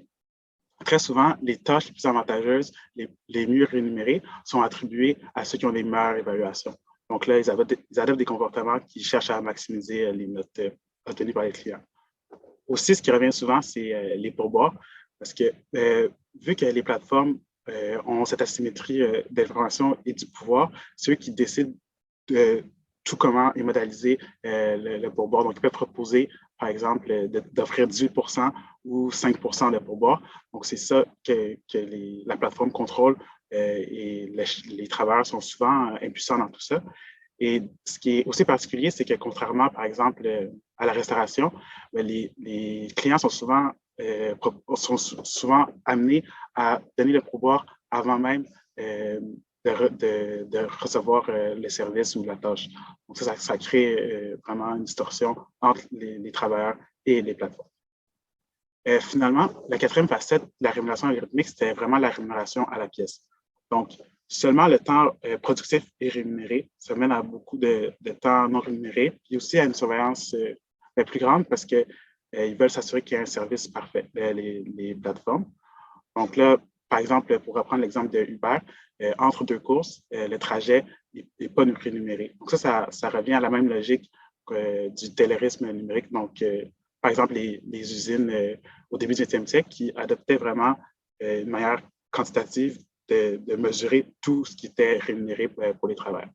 très souvent, les tâches les plus avantageuses, les mieux rémunérées, sont attribuées à ceux qui ont les meilleures évaluations. Donc là, ils adoptent des comportements qui cherchent à maximiser les notes obtenues par les clients. Aussi, ce qui revient souvent, c'est les pourboires, parce que vu que les plateformes ont cette asymétrie d'information et du pouvoir, c'est eux qui décident de tout comment et modaliser le pourboire. Donc, ils peuvent proposer, par exemple, d'offrir 18% ou 5% de pourboire. Donc, c'est ça que la plateforme contrôle et les travailleurs sont souvent impuissants dans tout ça. Et ce qui est aussi particulier, c'est que contrairement, par exemple, à la restauration, les clients sont souvent amenés à donner le pourboire avant même de recevoir le service ou la tâche. Donc ça crée vraiment une distorsion entre les travailleurs et les plateformes. Finalement, la quatrième facette de la rémunération algorithmique, c'était vraiment la rémunération à la pièce. Donc, seulement le temps productif est rémunéré. Ça mène à beaucoup de temps non rémunéré, puis aussi à une surveillance plus grande parce qu'ils veulent s'assurer qu'il y a un service parfait, les plateformes. Donc là, par exemple, pour reprendre l'exemple de Uber, entre 2 courses, le trajet n'est pas rémunéré. Donc ça revient à la même logique du taylorisme numérique. Donc, par exemple, les usines au début du 20e siècle qui adoptaient vraiment une manière quantitative de mesurer tout ce qui était rémunéré pour les travailleurs.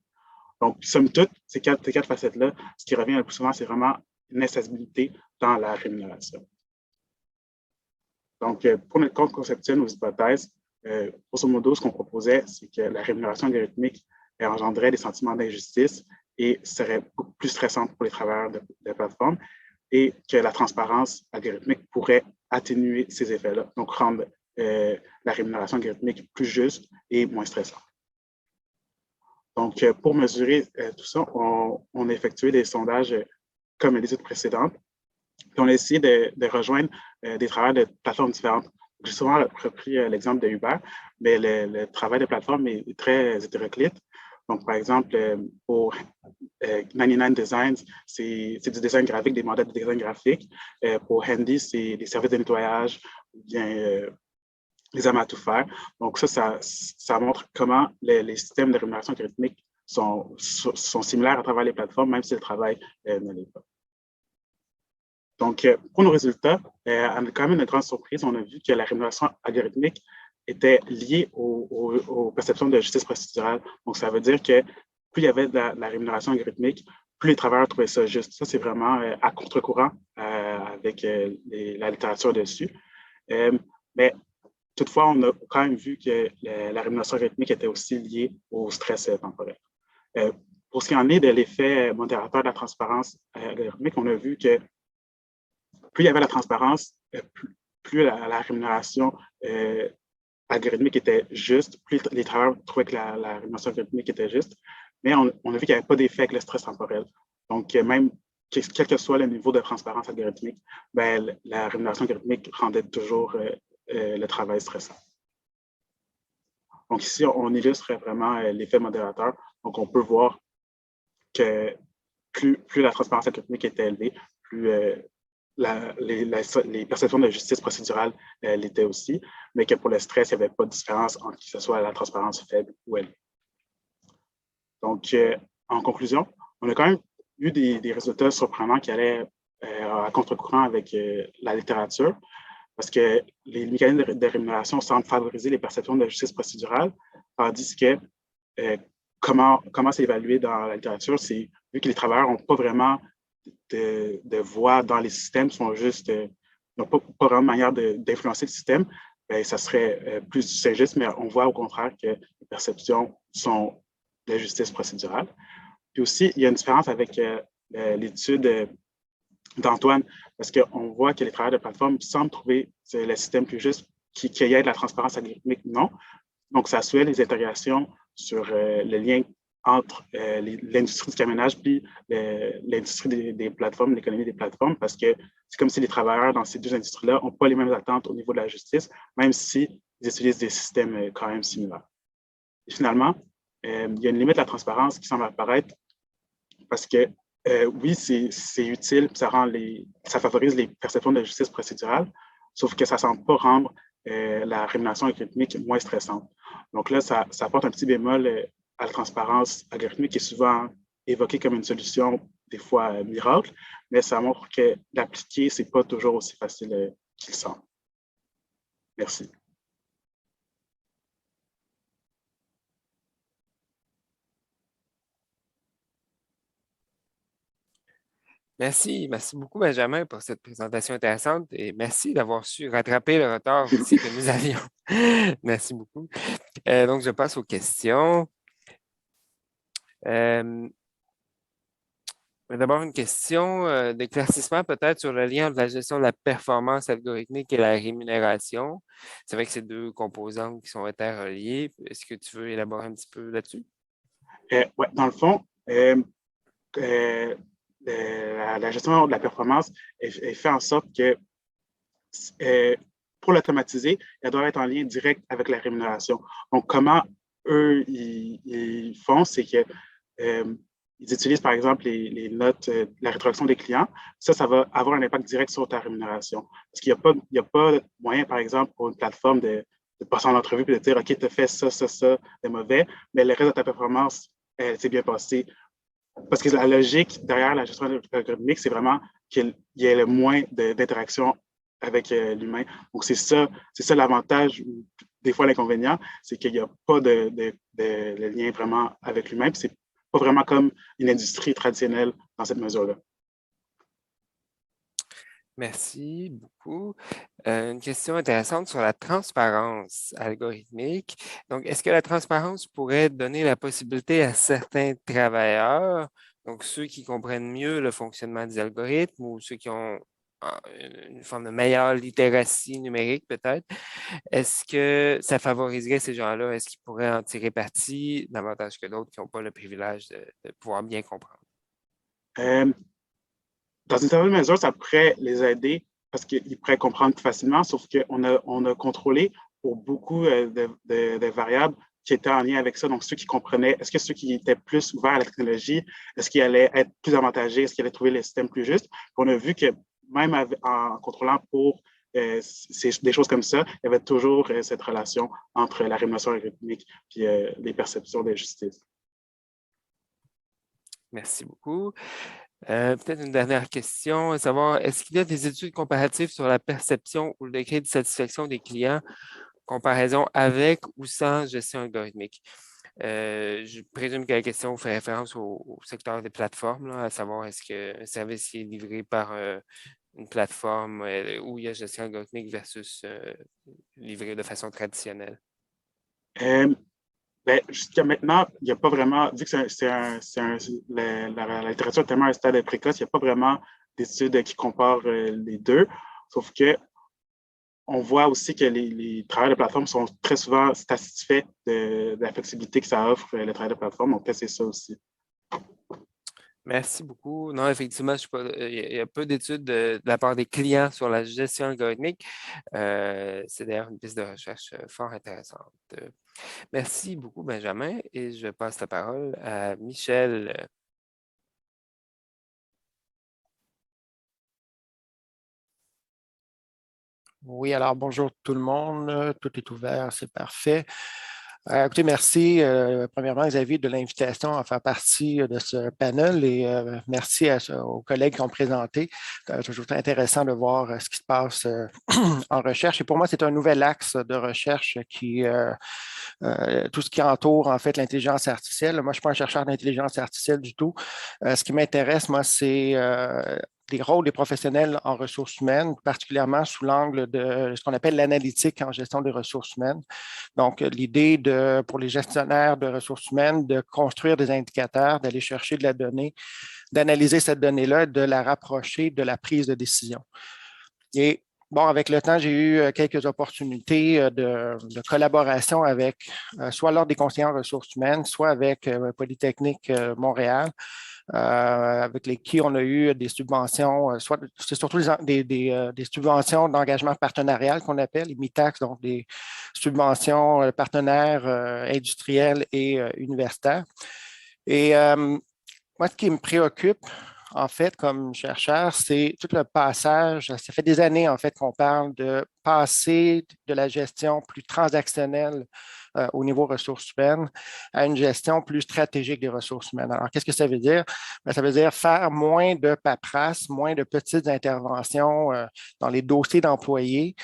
Donc, somme toute, ces quatre facettes-là, ce qui revient le plus souvent, c'est vraiment une instabilité dans la rémunération. Donc, pour notre compte conceptuel, nos hypothèses, grosso modo, ce qu'on proposait, c'est que la rémunération algorithmique engendrait des sentiments d'injustice et serait beaucoup plus stressante pour les travailleurs de plateforme, et que la transparence algorithmique pourrait atténuer ces effets-là, donc rendre la rémunération algorithmique plus juste et moins stressante. Donc, pour mesurer tout ça, on a effectué des sondages comme l'étude précédente, puis on a essayé de rejoindre des travailleurs de plateformes différentes. J'ai souvent repris l'exemple de Uber, mais le travail de plateforme est très hétéroclite. Donc, par exemple, pour 99 Designs, c'est du design graphique, des modèles de design graphique. Pour Handy, c'est des services de nettoyage ou bien les armes à tout faire. Donc, ça montre comment les systèmes de rémunération algorithmique sont similaires à travers les plateformes, même si le travail ne l'est pas. Donc, pour nos résultats, quand même une grande surprise, on a vu que la rémunération algorithmique était liée aux perceptions de justice procédurale. Donc, ça veut dire que plus il y avait de la rémunération algorithmique, plus les travailleurs trouvaient ça juste. Ça, c'est vraiment à contre-courant avec la littérature dessus. Mais toutefois, on a quand même vu que la rémunération algorithmique était aussi liée au stress temporel. Pour ce qui en est de l'effet modérateur de la transparence algorithmique, on a vu que plus il y avait la transparence, plus la rémunération algorithmique était juste, plus les travailleurs trouvaient que la rémunération algorithmique était juste, mais on a vu qu'il n'y avait pas d'effet avec le stress temporel. Donc, même quel que soit le niveau de transparence algorithmique, ben, la rémunération algorithmique rendait toujours le travail stressant. Donc, ici, on illustre vraiment l'effet modérateur. Donc, on peut voir que plus la transparence algorithmique était élevée, plus les perceptions de justice procédurale l'étaient aussi, mais que pour le stress, il n'y avait pas de différence entre que ce soit la transparence faible ou élevée. Donc, en conclusion, on a quand même eu des résultats surprenants qui allaient à contre-courant avec la littérature, parce que les mécanismes de rémunération semblent favoriser les perceptions de justice procédurale, tandis que comment c'est évalué dans la littérature, c'est vu que les travailleurs n'ont pas vraiment de voix dans les systèmes, n'ont pas vraiment manière d'influencer le système, bien, ça serait plus injuste, mais on voit au contraire que les perceptions sont de justice procédurale. Puis aussi, il y a une différence avec l'étude d'Antoine, parce qu'on voit que les travailleurs de plateforme semblent trouver le système plus juste, qu'il y ait de la transparence algorithmique, non. Donc, ça soulève les interrogations sur le lien entre l'industrie du camionnage puis l'industrie des plateformes, l'économie des plateformes, parce que c'est comme si les travailleurs dans ces deux industries-là n'ont pas les mêmes attentes au niveau de la justice, même s'ils utilisent des systèmes quand même similaires. Et finalement, il y a une limite à la transparence qui semble apparaître parce que oui, c'est utile, ça favorise les perceptions de justice procédurale, sauf que ça ne semble pas rendre la rémunération algorithmique moins stressante. Donc là, ça apporte un petit bémol à la transparence algorithmique qui est souvent évoquée comme une solution, des fois miracle, mais ça montre que l'appliquer, ce n'est pas toujours aussi facile qu'il semble. Merci. Merci beaucoup, Benjamin, pour cette présentation intéressante et merci d'avoir su rattraper le retard aussi que nous avions. Merci beaucoup. Donc, je passe aux questions. D'abord, une question d'éclaircissement peut-être sur le lien entre la gestion de la performance algorithmique et la rémunération. C'est vrai que c'est deux composantes qui sont interreliées. Est-ce que tu veux élaborer un petit peu là-dessus? Oui, dans le fond, la gestion de la performance est fait en sorte que pour l'automatiser, elle doit être en lien direct avec la rémunération. Donc, comment eux, ils font, c'est que ils utilisent, par exemple, les notes, la rétroaction des clients. Ça va avoir un impact direct sur ta rémunération. Parce qu'il n'y a pas moyen, par exemple, pour une plateforme de passer en entrevue et de dire, OK, tu as fait ça de mauvais, mais le reste de ta performance, elle s'est bien passée. Parce que la logique derrière la gestion algorithmique, c'est vraiment qu'il y ait le moins d'interaction avec l'humain. Donc, c'est ça l'avantage des fois, l'inconvénient, c'est qu'il n'y a pas de lien vraiment avec l'humain, puis c'est pas vraiment comme une industrie traditionnelle dans cette mesure-là. Merci beaucoup. Une question intéressante sur la transparence algorithmique. Donc, est-ce que la transparence pourrait donner la possibilité à certains travailleurs, donc ceux qui comprennent mieux le fonctionnement des algorithmes ou ceux qui ont une forme de meilleure littératie numérique peut-être, est-ce que ça favoriserait ces gens-là? Est-ce qu'ils pourraient en tirer parti davantage que d'autres qui n'ont pas le privilège de pouvoir bien comprendre? Euh, Dans une certaine mesure, ça pourrait les aider parce qu'ils pourraient comprendre plus facilement, sauf qu'on a contrôlé pour beaucoup de variables qui étaient en lien avec ça. Donc, ceux qui comprenaient, est-ce que ceux qui étaient plus ouverts à la technologie, est-ce qu'ils allaient être plus avantagés, est-ce qu'ils allaient trouver le système plus juste? Puis on a vu que même en contrôlant pour des choses comme ça, il y avait toujours cette relation entre la rémunération algorithmique et les perceptions de justice. Merci beaucoup. Peut-être une dernière question, à savoir, est-ce qu'il y a des études comparatives sur la perception ou le degré de satisfaction des clients, comparaison avec ou sans gestion algorithmique? Je présume que la question fait référence au secteur des plateformes, là, à savoir est-ce qu'un service est livré par une plateforme où il y a gestion algorithmique versus livré de façon traditionnelle? Ben, jusqu'à maintenant, il n'y a pas vraiment, vu que la littérature est tellement à un stade précoce, il n'y a pas vraiment d'études qui comparent les deux. Sauf que on voit aussi que les travailleurs de plateforme sont très souvent satisfaits de la flexibilité que ça offre, le travail de plateforme. Donc, c'est ça aussi. Merci beaucoup. Non, effectivement, il y a peu d'études de la part des clients sur la gestion algorithmique. C'est d'ailleurs une piste de recherche fort intéressante. Merci beaucoup, Benjamin, et je passe la parole à Michel. Oui, alors bonjour tout le monde. Tout est ouvert, c'est parfait. Écoutez, merci premièrement, Xavier, de l'invitation à faire partie de ce panel et merci aux collègues qui ont présenté. C'est toujours intéressant de voir ce qui se passe en recherche. Et pour moi, c'est un nouvel axe de recherche qui tout ce qui entoure en fait l'intelligence artificielle. Moi, je ne suis pas un chercheur d'intelligence artificielle du tout. Ce qui m'intéresse, moi, c'est les rôles des professionnels en ressources humaines, particulièrement sous l'angle de ce qu'on appelle l'analytique en gestion des ressources humaines. Donc, l'idée pour les gestionnaires de ressources humaines de construire des indicateurs, d'aller chercher de la donnée, d'analyser cette donnée-là, de la rapprocher de la prise de décision. Et bon, avec le temps, j'ai eu quelques opportunités de collaboration avec soit l'Ordre des conseillers en ressources humaines, soit avec Polytechnique Montréal, avec qui on a eu des subventions, c'est surtout des subventions d'engagement partenarial qu'on appelle, les MITAX, donc des subventions partenaires industriels et universitaires. Et moi, ce qui me préoccupe, en fait, comme chercheur, c'est tout le passage. Ça fait des années, en fait, qu'on parle de passer de la gestion plus transactionnelle au niveau ressources humaines à une gestion plus stratégique des ressources humaines. Alors, qu'est-ce que ça veut dire? Bien, ça veut dire faire moins de paperasse, moins de petites interventions dans les dossiers d'employés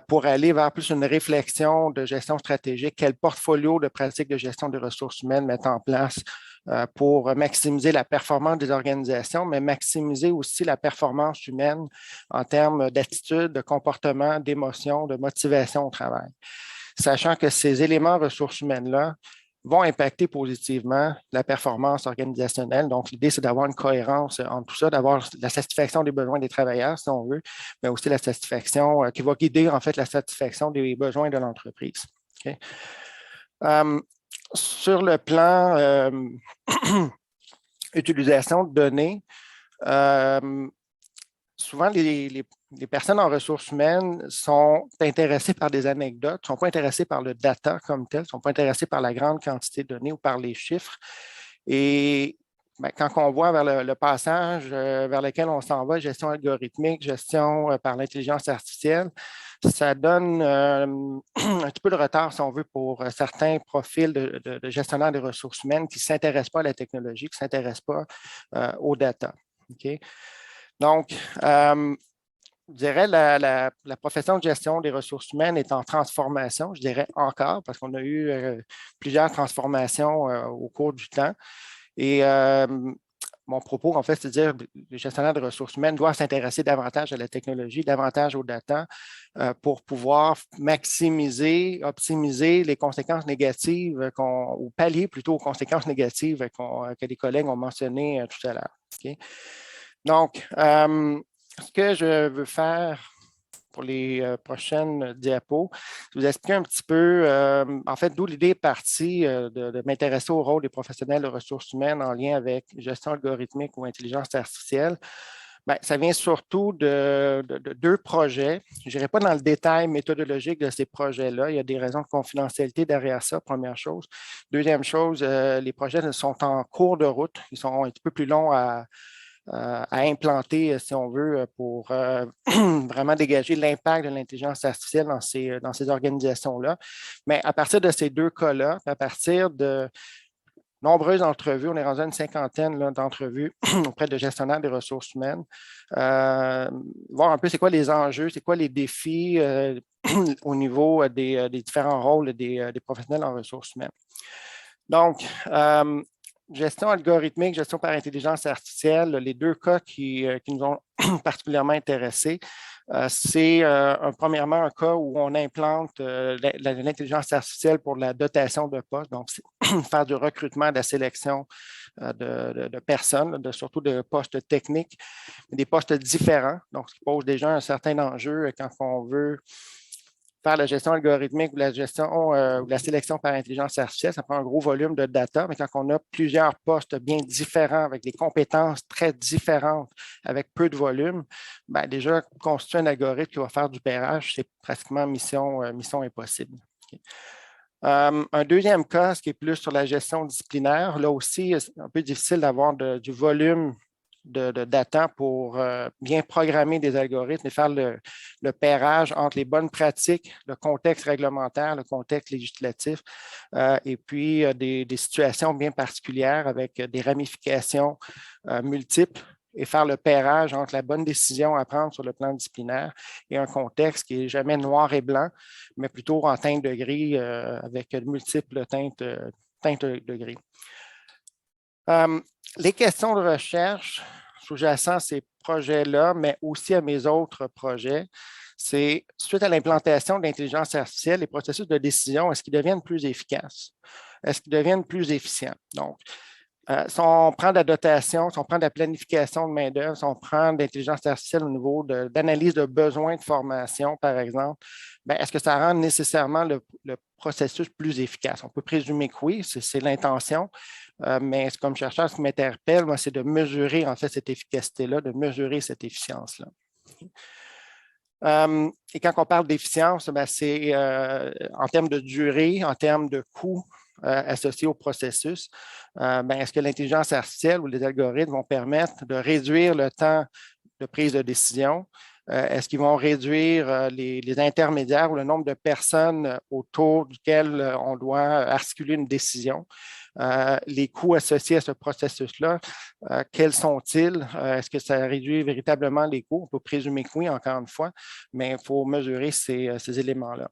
pour aller vers plus une réflexion de gestion stratégique. Quel portfolio de pratiques de gestion des ressources humaines mettre en place pour maximiser la performance des organisations, mais maximiser aussi la performance humaine en termes d'attitude, de comportement, d'émotion, de motivation au travail. Sachant que ces éléments ressources humaines-là vont impacter positivement la performance organisationnelle. Donc, l'idée, c'est d'avoir une cohérence entre tout ça, d'avoir la satisfaction des besoins des travailleurs, si on veut, mais aussi la satisfaction qui va guider, en fait, la satisfaction des besoins de l'entreprise. Okay? Sur le plan utilisation de données, souvent les personnes en ressources humaines sont intéressées par des anecdotes, ne sont pas intéressées par le data comme tel, ne sont pas intéressées par la grande quantité de données ou par les chiffres. Et bien, quand on voit vers le passage vers lequel on s'en va, gestion algorithmique, gestion par l'intelligence artificielle, ça donne un petit peu de retard, si on veut, pour certains profils de gestionnaires des ressources humaines qui ne s'intéressent pas à la technologie, qui ne s'intéressent pas aux data. Okay? Donc, je dirais la profession de gestion des ressources humaines est en transformation, je dirais encore, parce qu'on a eu plusieurs transformations au cours du temps. Et mon propos, en fait, c'est de dire que les gestionnaires de ressources humaines doivent s'intéresser davantage à la technologie, davantage aux data, pour pouvoir maximiser, optimiser les conséquences négatives, ou pallier plutôt aux conséquences négatives que les collègues ont mentionnées tout à l'heure. Okay? Donc, ce que je veux faire pour les prochaines diapos, je vous expliquer un petit peu, en fait, d'où l'idée est partie de m'intéresser au rôle des professionnels de ressources humaines en lien avec gestion algorithmique ou intelligence artificielle. Bien, ça vient surtout de deux projets. Je n'irai pas dans le détail méthodologique de ces projets-là. Il y a des raisons de confidentialité derrière ça, première chose. Deuxième chose, les projets sont en cours de route. Ils sont un petit peu plus longs à implanter, si on veut, pour vraiment dégager l'impact de l'intelligence artificielle dans ces organisations-là. Mais à partir de ces deux cas-là, à partir de nombreuses entrevues, on est rendu à une cinquantaine d'entrevues auprès de gestionnaires des ressources humaines, voir un peu c'est quoi les enjeux, c'est quoi les défis au niveau des différents rôles des professionnels en ressources humaines. Donc, gestion algorithmique, gestion par intelligence artificielle, les deux cas qui nous ont particulièrement intéressés, c'est premièrement un cas où on implante l'intelligence artificielle pour la dotation de postes, donc faire du recrutement, de la sélection de personnes, surtout de postes techniques, des postes différents, donc ce qui pose déjà un certain enjeu quand on veut faire la gestion algorithmique ou la gestion ou la sélection par intelligence artificielle, ça prend un gros volume de data, mais quand on a plusieurs postes bien différents, avec des compétences très différentes, avec peu de volume, bien, déjà, constituer un algorithme qui va faire du pairage, c'est pratiquement mission impossible. Okay. Un deuxième cas, ce qui est plus sur la gestion disciplinaire, là aussi, c'est un peu difficile d'avoir du volume de data pour bien programmer des algorithmes et faire le pairage entre les bonnes pratiques, le contexte réglementaire, le contexte législatif, et puis des situations bien particulières avec des ramifications multiples et faire le pairage entre la bonne décision à prendre sur le plan disciplinaire et un contexte qui n'est jamais noir et blanc, mais plutôt en teinte de gris avec multiples teintes de gris. Les questions de recherche sous-jacentes à ces projets-là, mais aussi à mes autres projets, c'est suite à l'implantation de l'intelligence artificielle, les processus de décision, est-ce qu'ils deviennent plus efficaces? Est-ce qu'ils deviennent plus efficients? Donc, si on prend de la dotation, si on prend de la planification de main-d'œuvre, si on prend de l'intelligence artificielle au niveau d'analyse de besoins de formation, par exemple, bien, est-ce que ça rend nécessairement le processus plus efficace? On peut présumer que oui, c'est l'intention, mais comme chercheur, ce qui m'interpelle, moi, c'est de mesurer en fait cette efficacité-là, de mesurer cette efficience-là. Et quand on parle d'efficience, ben, c'est en termes de durée, en termes de coût associés au processus. Ben, est-ce que l'intelligence artificielle ou les algorithmes vont permettre de réduire le temps de prise de décision? Est-ce qu'ils vont réduire les intermédiaires ou le nombre de personnes autour duquel on doit articuler une décision? Les coûts associés à ce processus-là, quels sont-ils? Est-ce que ça réduit véritablement les coûts? On peut présumer que oui, encore une fois, mais il faut mesurer ces éléments-là.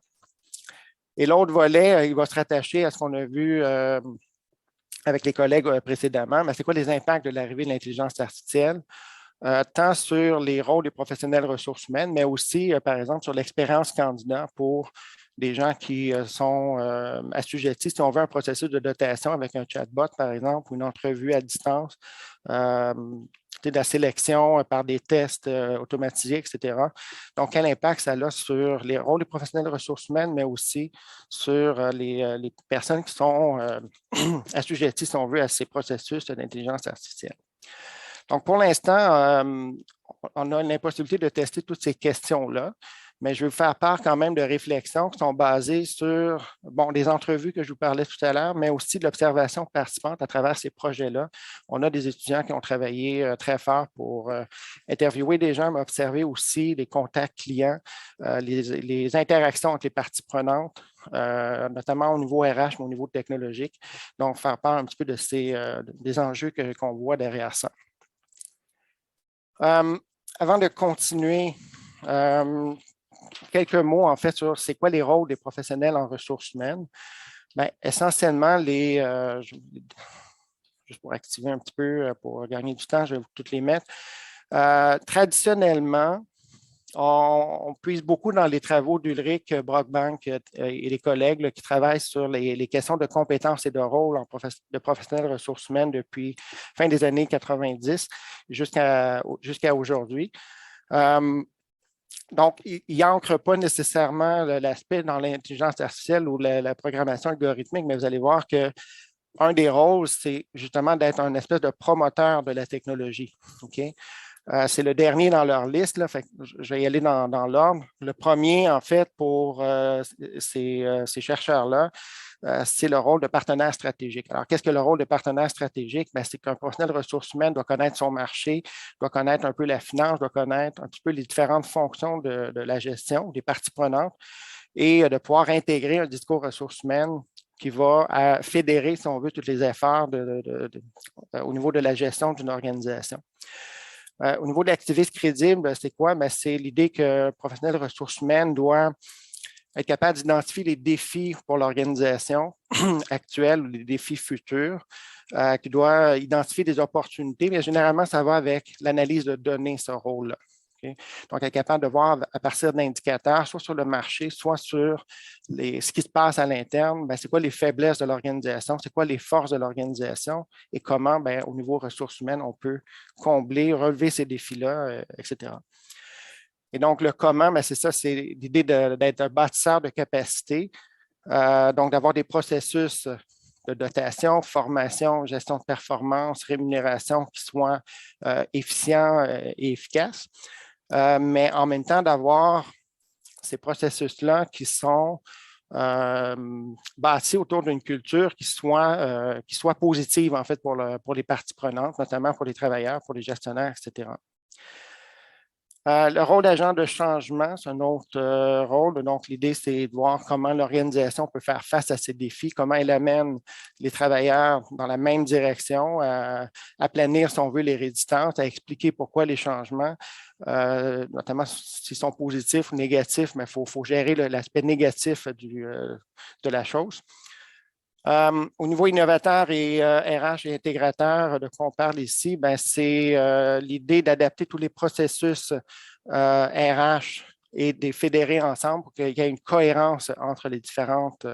Et l'autre volet, il va se rattacher à ce qu'on a vu avec les collègues précédemment, mais c'est quoi les impacts de l'arrivée de l'intelligence artificielle? Tant sur les rôles des professionnels ressources humaines, mais aussi, par exemple, sur l'expérience candidat pour des gens qui sont assujettis, si on veut, un processus de dotation avec un chatbot, par exemple, ou une entrevue à distance, de la sélection par des tests automatisés, etc. Donc, quel impact ça a sur les rôles des professionnels de ressources humaines, mais aussi sur les personnes qui sont assujetties, si on veut, à ces processus d'intelligence artificielle. Donc, pour l'instant, on a l'impossibilité de tester toutes ces questions-là, mais je vais vous faire part quand même de réflexions qui sont basées sur les entrevues que je vous parlais tout à l'heure, mais aussi de l'observation participante à travers ces projets-là. On a des étudiants qui ont travaillé très fort pour interviewer des gens, mais observer aussi les contacts clients, les interactions entre les parties prenantes, notamment au niveau RH, mais au niveau technologique. Donc, faire part un petit peu de des enjeux qu'on voit derrière ça. Avant de continuer quelques mots, en fait, sur c'est quoi les rôles des professionnels en ressources humaines. Bien, essentiellement, juste pour activer un petit peu, pour gagner du temps, je vais toutes les mettre. Traditionnellement, on puise beaucoup dans les travaux d'Ulrich Brockbank et les collègues là, qui travaillent sur les questions de compétences et de rôle de professionnels ressources humaines depuis fin des années 90 jusqu'à aujourd'hui. Donc, il n'ancre pas nécessairement l'aspect dans l'intelligence artificielle ou la programmation algorithmique, mais vous allez voir que un des rôles, c'est justement d'être un espèce de promoteur de la technologie. Okay? C'est le dernier dans leur liste, là, fait que je vais y aller dans l'ordre. Le premier, en fait, pour ces chercheurs-là, c'est le rôle de partenaire stratégique. Alors, qu'est-ce que le rôle de partenaire stratégique? Bien, c'est qu'un professionnel de ressources humaines doit connaître son marché, doit connaître un peu la finance, doit connaître un petit peu les différentes fonctions de la gestion, des parties prenantes, et de pouvoir intégrer un discours ressources humaines qui va fédérer, si on veut, tous les efforts au niveau de la gestion d'une organisation. Au niveau de l'activiste crédible, c'est quoi? Bien, c'est l'idée que le professionnel de ressources humaines doit être capable d'identifier les défis pour l'organisation actuelle ou les défis futurs, qui doit identifier des opportunités, mais généralement, ça va avec l'analyse de données, ce rôle-là. Okay? Donc, être capable de voir à partir d'indicateurs, soit sur le marché, soit sur ce qui se passe à l'interne, c'est quoi les faiblesses de l'organisation, c'est quoi les forces de l'organisation et comment, au niveau ressources humaines, on peut combler, relever ces défis-là, etc. Et donc, le comment, c'est ça, c'est l'idée d'être un bâtisseur de capacité, donc d'avoir des processus de dotation, formation, gestion de performance, rémunération qui soient efficients et efficaces, mais en même temps d'avoir ces processus-là qui sont bâtis autour d'une culture qui soit positive, en fait, pour les parties prenantes, notamment pour les travailleurs, pour les gestionnaires, etc. Le rôle d'agent de changement, c'est un autre rôle. Donc, l'idée, c'est de voir comment l'organisation peut faire face à ces défis, comment elle amène les travailleurs dans la même direction, à planir, si on veut, les résistances, à expliquer pourquoi les changements, notamment s'ils sont positifs ou négatifs, mais il faut gérer l'aspect négatif de la chose. Au niveau innovateur et RH et intégrateur de quoi on parle ici, c'est l'idée d'adapter tous les processus RH et de les fédérer ensemble pour qu'il y ait une cohérence entre les différentes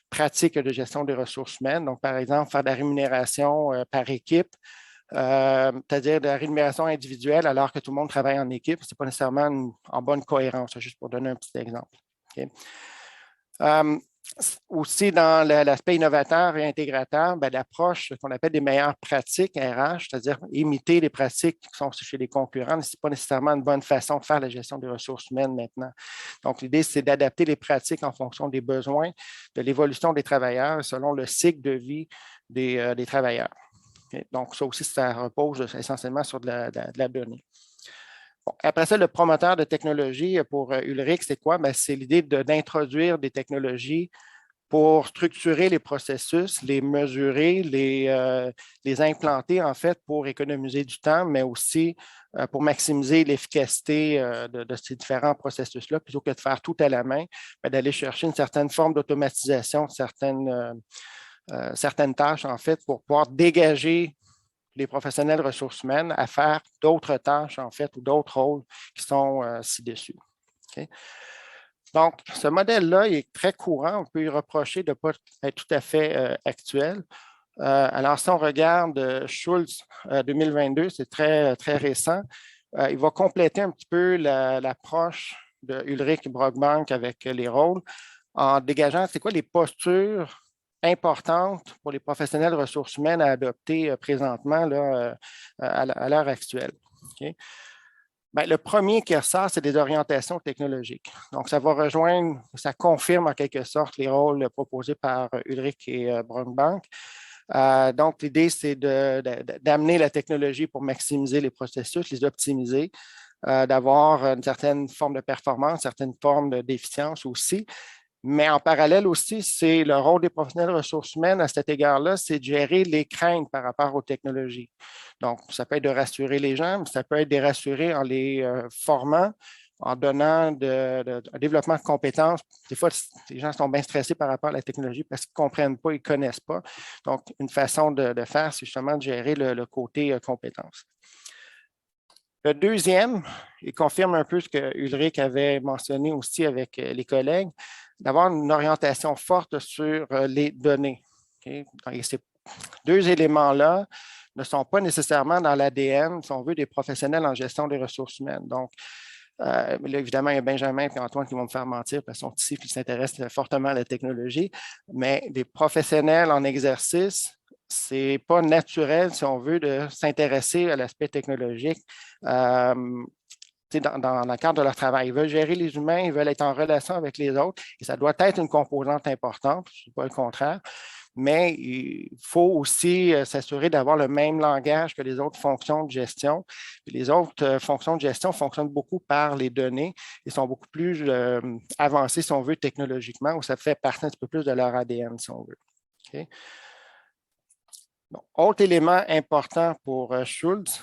pratiques de gestion des ressources humaines. Donc, par exemple, faire de la rémunération par équipe, c'est-à-dire de la rémunération individuelle alors que tout le monde travaille en équipe. Ce n'est pas nécessairement en bonne cohérence, juste pour donner un petit exemple. Okay. Aussi, dans l'aspect innovateur et intégrateur, l'approche qu'on appelle des meilleures pratiques RH, c'est-à-dire imiter les pratiques qui sont chez les concurrents, ce n'est pas nécessairement une bonne façon de faire la gestion des ressources humaines maintenant. Donc, l'idée, c'est d'adapter les pratiques en fonction des besoins, de l'évolution des travailleurs, selon le cycle de vie des travailleurs. Okay? Donc, ça aussi, ça repose essentiellement sur de la donnée. Bon, après ça, le promoteur de technologie pour Ulrich, c'est quoi? C'est l'idée d'introduire des technologies pour structurer les processus, les mesurer, les implanter en fait pour économiser du temps, mais aussi pour maximiser l'efficacité de ces différents processus-là, plutôt que de faire tout à la main, d'aller chercher une certaine forme d'automatisation, certaines tâches en fait pour pouvoir dégager les professionnels ressources humaines à faire d'autres tâches, en fait, ou d'autres rôles qui sont ci-dessus. Okay? Donc, ce modèle-là est très courant. On peut y reprocher de ne pas être tout à fait actuel. Alors, si on regarde Schultz 2022, c'est très, très récent, il va compléter un petit peu l'approche de Ulrich Brockbank avec les rôles en dégageant c'est quoi les postures importantes pour les professionnels de ressources humaines à adopter présentement là, à l'heure actuelle. Okay? Le premier qui ressort, c'est des orientations technologiques. Donc, ça va rejoindre, ça confirme en quelque sorte les rôles proposés par Ulrich et Brockbank. Donc, l'idée, c'est d'amener la technologie pour maximiser les processus, les optimiser, d'avoir une certaine forme de performance, une certaine forme d'efficience aussi. Mais en parallèle aussi, c'est le rôle des professionnels de ressources humaines à cet égard-là, c'est de gérer les craintes par rapport aux technologies. Donc, ça peut être de rassurer les gens, mais ça peut être de les rassurer en les formant en donnant un développement de compétences. Des fois, les gens sont bien stressés par rapport à la technologie parce qu'ils ne comprennent pas, ils ne connaissent pas. Donc, une façon de faire, c'est justement de gérer le côté compétences. Le deuxième, il confirme un peu ce que Ulrich avait mentionné aussi avec les collègues, d'avoir une orientation forte sur les données. Okay? Et ces deux éléments-là ne sont pas nécessairement dans l'ADN, si on veut, des professionnels en gestion des ressources humaines. Donc, là, évidemment, il y a Benjamin et Antoine qui vont me faire mentir parce qu'ils sont ici et qui s'intéressent fortement à la technologie, mais des professionnels en exercice, ce n'est pas naturel, si on veut, de s'intéresser à l'aspect technologique dans le cadre de leur travail. Ils veulent gérer les humains, ils veulent être en relation avec les autres et ça doit être une composante importante, ce n'est pas le contraire. Mais il faut aussi s'assurer d'avoir le même langage que les autres fonctions de gestion. Puis les autres fonctions de gestion fonctionnent beaucoup par les données et sont beaucoup plus avancées, si on veut, technologiquement, ou ça fait partie un petit peu plus de leur ADN, si on veut. Okay? Bon, autre élément important pour Schultz,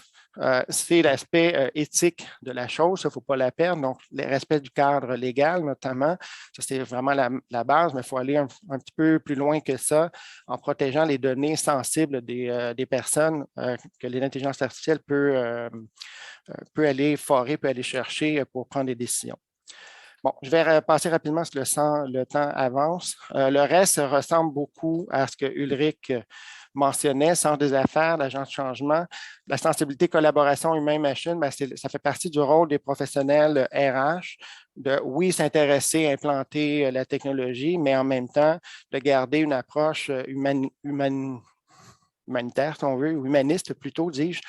c'est l'aspect éthique de la chose, il ne faut pas la perdre, donc le respect du cadre légal notamment, ça c'est vraiment la base, mais il faut aller un petit peu plus loin que ça en protégeant les données sensibles des personnes que l'intelligence artificielle peut aller forer, peut aller chercher pour prendre des décisions. Bon, je vais passer rapidement sur le temps avance. Le reste ressemble beaucoup à ce que Ulrich mentionnait, centre des affaires, l'agent de changement, la sensibilité collaboration humain-machine, ça fait partie du rôle des professionnels RH de, oui, s'intéresser, implanter la technologie, mais en même temps de garder une approche humanitaire, si on veut, ou humaniste plutôt, dis-je,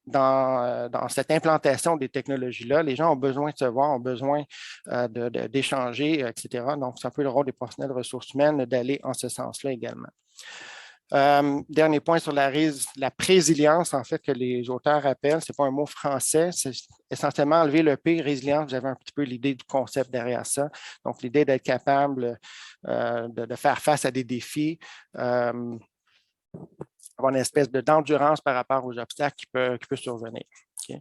dans cette implantation des technologies-là. Les gens ont besoin de se voir, ont besoin d'échanger, etc. Donc, c'est un peu le rôle des professionnels de ressources humaines d'aller en ce sens-là également. Dernier point sur la présilience, en fait, que les auteurs rappellent, ce n'est pas un mot français, c'est essentiellement enlever le P, résilience, vous avez un petit peu l'idée du concept derrière ça. Donc, l'idée d'être capable de faire face à des défis, avoir une espèce d'endurance par rapport aux obstacles qui peut survenir. Okay.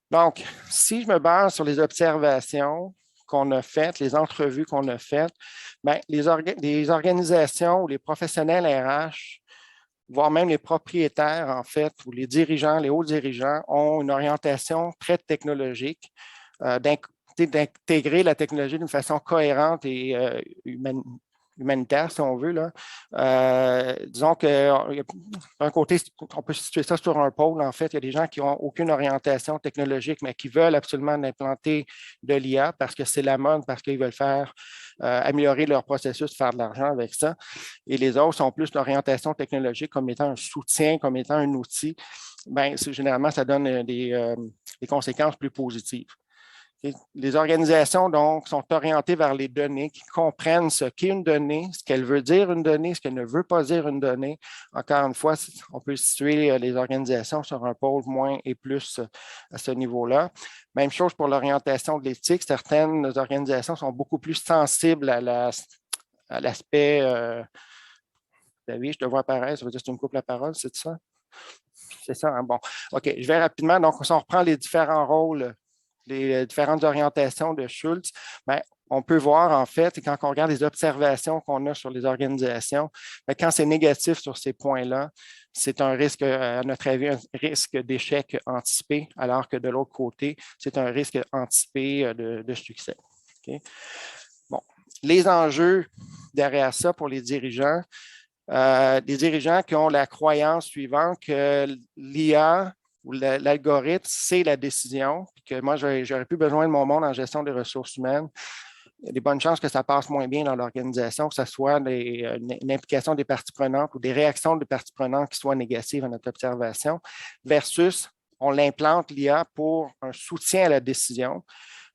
Donc, si je me base sur les observations qu'on a faites, les entrevues qu'on a faites, bien, les organisations ou les professionnels RH, voire même les propriétaires, en fait, ou les dirigeants, les hauts dirigeants, ont une orientation très technologique, d'intégrer la technologie d'une façon cohérente et humanitaire, si on veut. Là. Disons d'un côté, on peut situer ça sur un pôle. En fait, il y a des gens qui n'ont aucune orientation technologique, mais qui veulent absolument implanter de l'IA parce que c'est la mode, parce qu'ils veulent faire améliorer leur processus, faire de l'argent avec ça. Et les autres sont plus l'orientation technologique comme étant un soutien, comme étant un outil. Bien, généralement, ça donne des conséquences plus positives. Les organisations, donc, sont orientées vers les données, qui comprennent ce qu'est une donnée, ce qu'elle veut dire une donnée, ce qu'elle ne veut pas dire une donnée. Encore une fois, on peut situer les organisations sur un pôle moins et plus à ce niveau-là. Même chose pour l'orientation de l'éthique. Certaines organisations sont beaucoup plus sensibles à l'aspect... David, je te vois apparaître, ça veut dire que tu me coupes la parole, c'est ça? C'est ça, hein? Bon. OK, je vais rapidement. Donc, si on reprend les différents rôles, les différentes orientations de Schultz, bien, on peut voir, en fait, quand on regarde les observations qu'on a sur les organisations, bien, quand c'est négatif sur ces points-là, c'est un risque, à notre avis, un risque d'échec anticipé, alors que de l'autre côté, c'est un risque anticipé de succès. Okay? Bon. Les enjeux derrière ça pour les dirigeants qui ont la croyance suivante que l'IA ou l'algorithme, c'est la décision, puis que moi, j'aurais plus besoin de mon monde en gestion des ressources humaines. Il y a des bonnes chances que ça passe moins bien dans l'organisation, que ce soit une implication des parties prenantes ou des réactions des parties prenantes qui soient négatives à notre observation, versus on l'implante l'IA pour un soutien à la décision,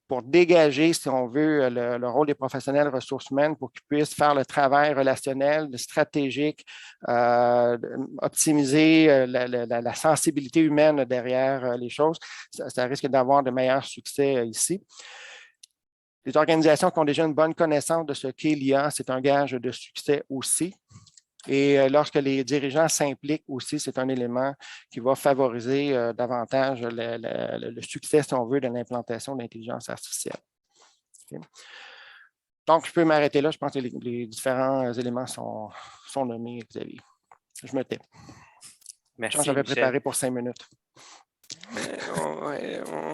pour dégager, si on veut, le rôle des professionnels ressources humaines pour qu'ils puissent faire le travail relationnel, stratégique, optimiser la sensibilité humaine derrière les choses. Ça risque d'avoir de meilleurs succès ici. Les organisations qui ont déjà une bonne connaissance de ce qu'est l'IA, c'est un gage de succès aussi. Et lorsque les dirigeants s'impliquent aussi, c'est un élément qui va favoriser davantage le succès, si on veut, de l'implantation de l'intelligence artificielle. Okay. Donc, je peux m'arrêter là. Je pense que les différents éléments sont nommés, Xavier. Je me tais. Merci, J'avais Michel. préparé pour 5 minutes.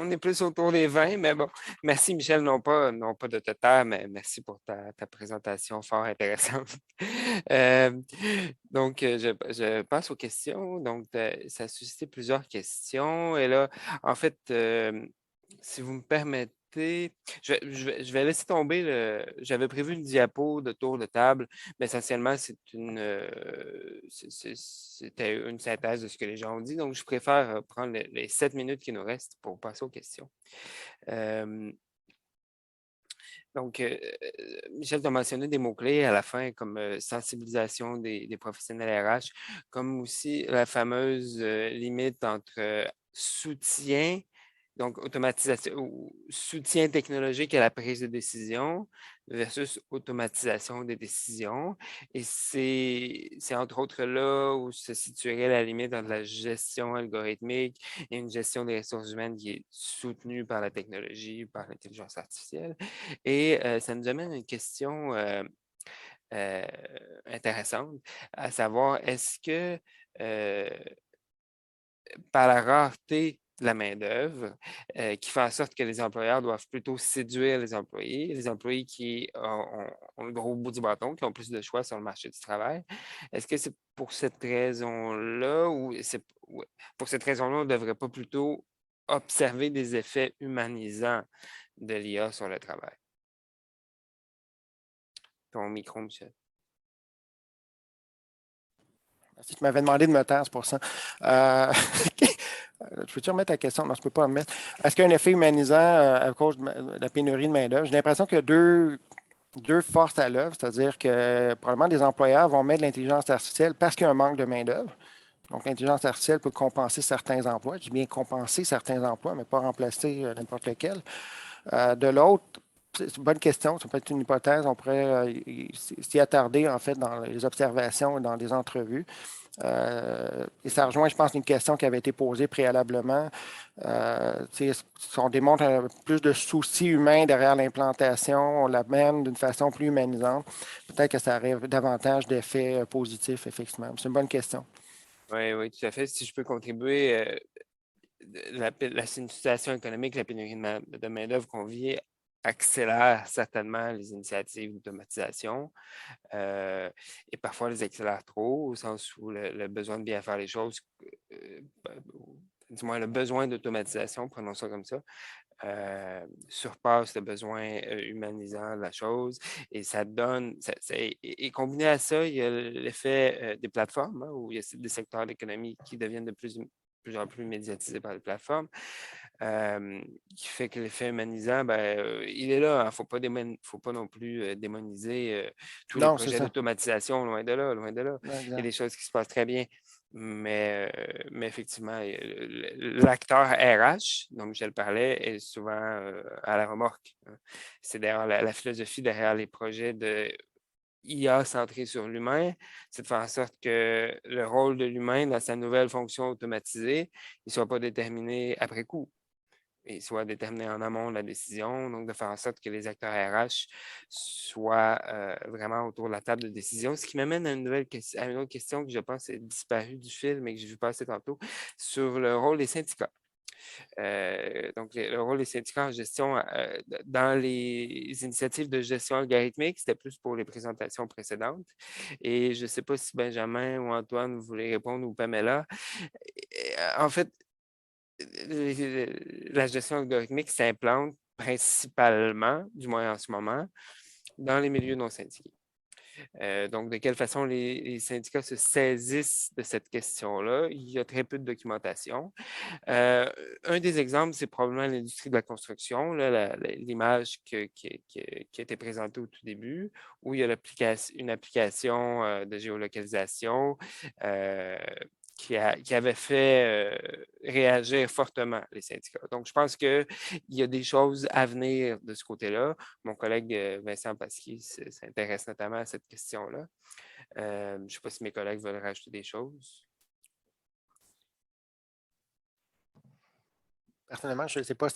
On est plus autour des 20, mais bon. Merci, Michel, non pas de te taire, mais merci pour ta présentation fort intéressante. Donc, je passe aux questions. Donc, ça a suscité plusieurs questions. Et là, en fait, si vous me permettez, je vais laisser tomber j'avais prévu une diapo de tour de table, mais essentiellement, c'était une synthèse de ce que les gens ont dit. Donc, je préfère prendre les 7 minutes qui nous restent pour passer aux questions. Donc, Michel, tu as mentionné des mots-clés à la fin, comme sensibilisation des professionnels RH, comme aussi la fameuse limite entre soutien, donc automatisation ou soutien technologique à la prise de décision versus automatisation des décisions. Et c'est entre autres là où se situerait la limite entre la gestion algorithmique et une gestion des ressources humaines qui est soutenue par la technologie, par l'intelligence artificielle. Et ça nous amène à une question intéressante, à savoir, est-ce que par la rareté de la main-d'œuvre, qui fait en sorte que les employeurs doivent plutôt séduire les employés qui ont le gros bout du bâton, qui ont plus de choix sur le marché du travail. Est-ce que c'est pour cette raison-là ou pour cette raison-là, on ne devrait pas plutôt observer des effets humanisants de l'IA sur le travail? Ton micro, Michel. Si tu m'avais demandé de me taire, c'est pour ça. Je peux-tu remettre la question? Non, je ne peux pas remettre. Est-ce qu'il y a un effet humanisant à cause de la pénurie de main-d'œuvre? J'ai l'impression qu'il y a deux forces à l'œuvre, c'est-à-dire que probablement des employeurs vont mettre de l'intelligence artificielle parce qu'il y a un manque de main-d'œuvre. Donc, l'intelligence artificielle peut compenser certains emplois. Je dis bien compenser certains emplois, mais pas remplacer n'importe lequel. De l'autre, c'est une bonne question, ça peut être une hypothèse, on pourrait s'y attarder en fait dans les observations et dans les entrevues. Et ça rejoint, je pense, une question qui avait été posée préalablement. Si on démontre plus de soucis humains derrière l'implantation, on l'amène d'une façon plus humanisante, peut-être que ça arrive davantage d'effets positifs, effectivement. C'est une bonne question. Oui, tout à fait. Si je peux contribuer, la situation économique, la pénurie de main-d'œuvre qu'on vit accélère certainement les initiatives d'automatisation et parfois les accélère trop, au sens où le besoin de bien faire les choses, du moins le besoin d'automatisation, prenons ça comme ça, surpasse le besoin humanisant de la chose et ça donne, et combiné à ça, il y a l'effet des plateformes, hein, où il y a des secteurs de l'économie qui deviennent de plus en plus médiatisés par les plateformes, qui fait que l'effet humanisant, il est là. Il ne faut pas non plus démoniser tous les projets d'automatisation, loin de là, loin de là. Ouais, il y a des choses qui se passent très bien. Mais effectivement, l'acteur RH, dont Michel parlait, est souvent à la remorque. C'est d'ailleurs la philosophie derrière les projets de IA centrés sur l'humain, c'est de faire en sorte que le rôle de l'humain dans sa nouvelle fonction automatisée ne soit pas déterminé après coup, et soit déterminé en amont de la décision, donc de faire en sorte que les acteurs RH soient vraiment autour de la table de décision, ce qui m'amène à une autre question que je pense est disparue du film et que j'ai vu passer tantôt, sur le rôle des syndicats. Donc, le rôle des syndicats en gestion, dans les initiatives de gestion algorithmique, c'était plus pour les présentations précédentes. Et je ne sais pas si Benjamin ou Antoine voulaient répondre ou Pamela. En fait, la gestion algorithmique s'implante principalement, du moins en ce moment, dans les milieux non syndiqués. Donc, de quelle façon les syndicats se saisissent de cette question-là? Il y a très peu de documentation. Un des exemples, c'est probablement l'industrie de la construction, l'image qui a été présentée au tout début, où il y a une application de géolocalisation qui avait fait réagir fortement les syndicats. Donc, je pense qu'il y a des choses à venir de ce côté-là. Mon collègue Vincent Pasquier s'intéresse notamment à cette question-là. Je ne sais pas si mes collègues veulent rajouter des choses. Personnellement, je ne sais pas,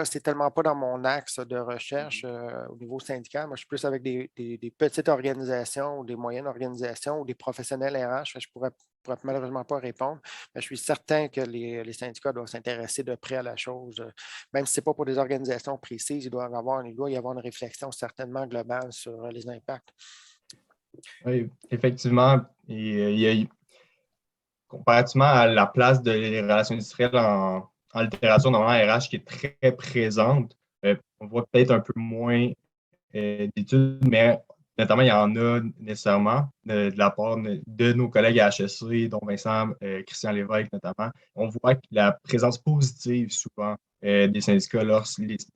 c'est tellement pas dans mon axe de recherche au niveau syndical. Moi, je suis plus avec des petites organisations ou des moyennes organisations ou des professionnels RH. Je ne pourrais malheureusement pas répondre. Mais je suis certain que les syndicats doivent s'intéresser de près à la chose. Même si ce n'est pas pour des organisations précises, il doit y avoir une réflexion certainement globale sur les impacts. Oui, effectivement. Il y a, comparativement à la place des relations industrielles en littérature, normalement, RH qui est très présente, on voit peut-être un peu moins d'études, mais notamment, il y en a nécessairement de la part de nos collègues à HEC, dont Vincent, Christian Lévesque notamment. On voit que la présence positive souvent des syndicats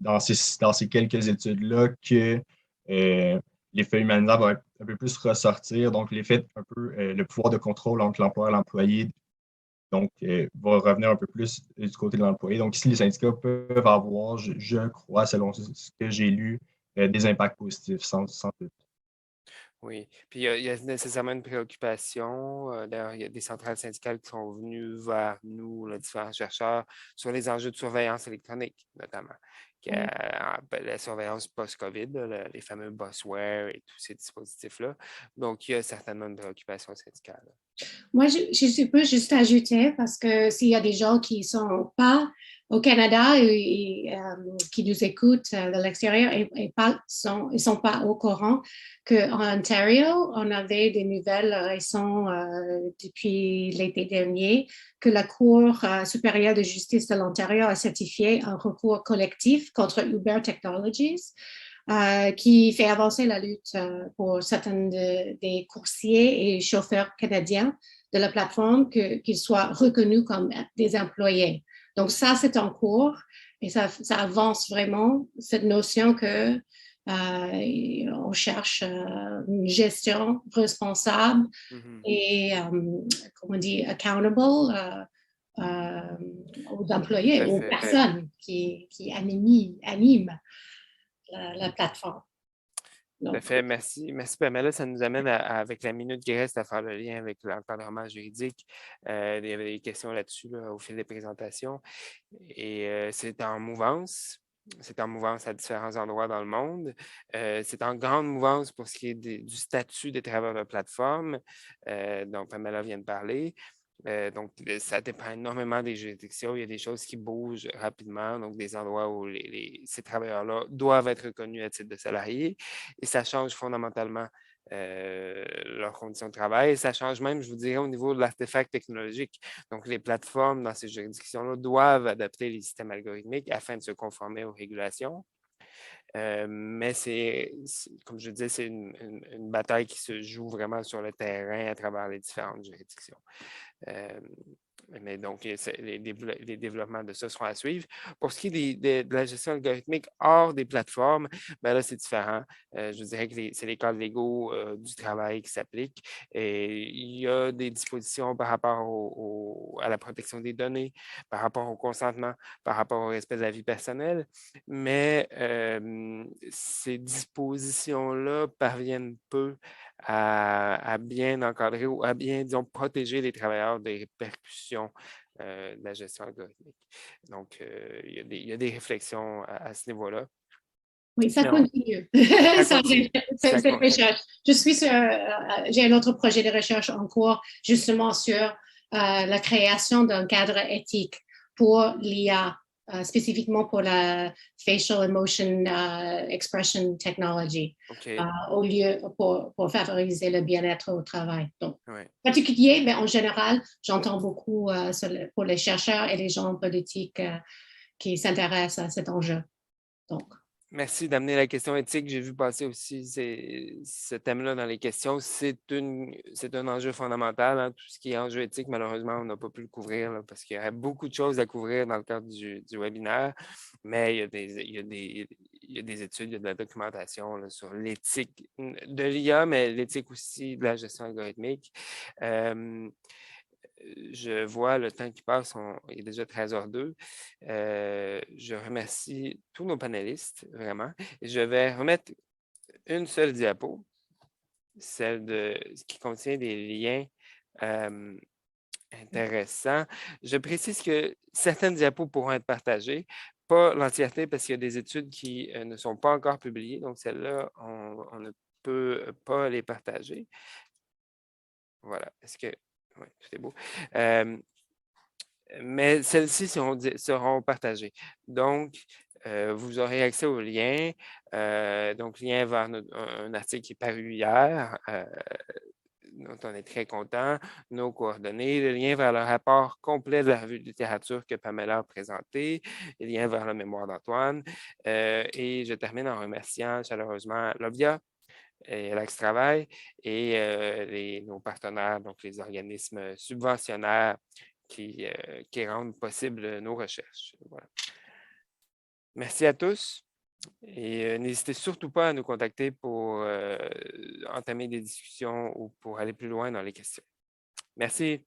dans ces quelques études-là que l'effet humanisant va un peu plus ressortir. Donc, l'effet un peu, le pouvoir de contrôle entre l'employeur et l'employé, donc, va revenir un peu plus du côté de l'employé. Donc, ici, les syndicats peuvent avoir, je crois, selon ce que j'ai lu, des impacts positifs, sans doute. Oui, puis il y a nécessairement une préoccupation. D'ailleurs, il y a des centrales syndicales qui sont venues vers nous, les différents chercheurs, sur les enjeux de surveillance électronique, notamment. La surveillance post-COVID, les fameux Bossware et tous ces dispositifs-là. Donc, il y a certainement une préoccupation syndicale. Moi, je peux juste ajouter, parce que s'il y a des gens qui ne sont pas au Canada et qui nous écoutent de l'extérieur et ils ne sont pas au courant qu'en Ontario, on avait des nouvelles récentes depuis l'été dernier que la Cour supérieure de justice de l'Ontario a certifié un recours collectif contre Uber Technologies. Qui fait avancer la lutte pour certains des coursiers et chauffeurs canadiens de la plateforme qu'ils soient reconnus comme des employés. Donc ça, c'est en cours et ça avance vraiment cette notion que on cherche une gestion responsable et, comment on dit, accountable aux employés, aux personnes qui animent la plateforme. Tout à fait, merci. Merci Pamela. Ça nous amène avec la minute qui reste à faire le lien avec l'encadrement juridique. Il y avait des questions là-dessus au fil des présentations. Et c'est en mouvance. C'est en mouvance à différents endroits dans le monde. C'est en grande mouvance pour ce qui est du statut des travailleurs de plateforme dont Pamela vient de parler. Donc, ça dépend énormément des juridictions. Il y a des choses qui bougent rapidement, donc des endroits où ces travailleurs-là doivent être reconnus à titre de salariés. Et ça change fondamentalement leurs conditions de travail. Et ça change même, je vous dirais, au niveau de l'artefact technologique. Donc, les plateformes dans ces juridictions-là doivent adapter les systèmes algorithmiques afin de se conformer aux régulations. Mais comme je disais, c'est une bataille qui se joue vraiment sur le terrain à travers les différentes juridictions. Mais donc, les développements de ça seront à suivre. Pour ce qui est de la gestion algorithmique hors des plateformes, ben là, c'est différent. Je dirais que c'est les cadres légaux du travail qui s'appliquent. Et il y a des dispositions par rapport à la protection des données, par rapport au consentement, par rapport au respect de la vie personnelle. Mais ces dispositions-là parviennent peu à bien encadrer ou à bien, disons, protéger les travailleurs des répercussions de la gestion algorithmique. Donc, il y a des réflexions à ce niveau-là. Oui, ça continue. Cette recherche. J'ai un autre projet de recherche en cours justement sur la création d'un cadre éthique pour l'IA, spécifiquement pour la Facial Emotion Expression Technology, au lieu pour favoriser le bien-être au travail. Donc, particulier, mais en général, j'entends beaucoup pour les chercheurs et les gens politiques qui s'intéressent à cet enjeu. Donc, merci d'amener la question éthique. J'ai vu passer aussi ce thème-là dans les questions. C'est un enjeu fondamental. Hein. Tout ce qui est enjeu éthique, malheureusement, on n'a pas pu le couvrir là, parce qu'il y aurait beaucoup de choses à couvrir dans le cadre du webinaire. Mais il y a des études, il y a de la documentation là, sur l'éthique de l'IA, mais l'éthique aussi de la gestion algorithmique. je vois le temps qui passe, il est déjà 13h02. Je remercie tous nos panélistes, vraiment. Je vais remettre une seule diapo, celle qui contient des liens intéressants. Je précise que certaines diapos pourront être partagées, pas l'entièreté parce qu'il y a des études qui ne sont pas encore publiées, donc celles-là, on ne peut pas les partager. Voilà. Est-ce que... Oui, tout est beau. Mais celles-ci seront partagées. Donc, vous aurez accès aux liens. Donc, lien vers un article qui est paru hier, dont on est très content, nos coordonnées, le lien vers le rapport complet de la revue de littérature que Pamela a présenté, le lien vers le mémoire d'Antoine. Et je termine en remerciant chaleureusement Lovia et Alex Travail et nos partenaires, donc les organismes subventionnaires qui rendent possible nos recherches. Voilà. Merci à tous et n'hésitez surtout pas à nous contacter pour entamer des discussions ou pour aller plus loin dans les questions. Merci.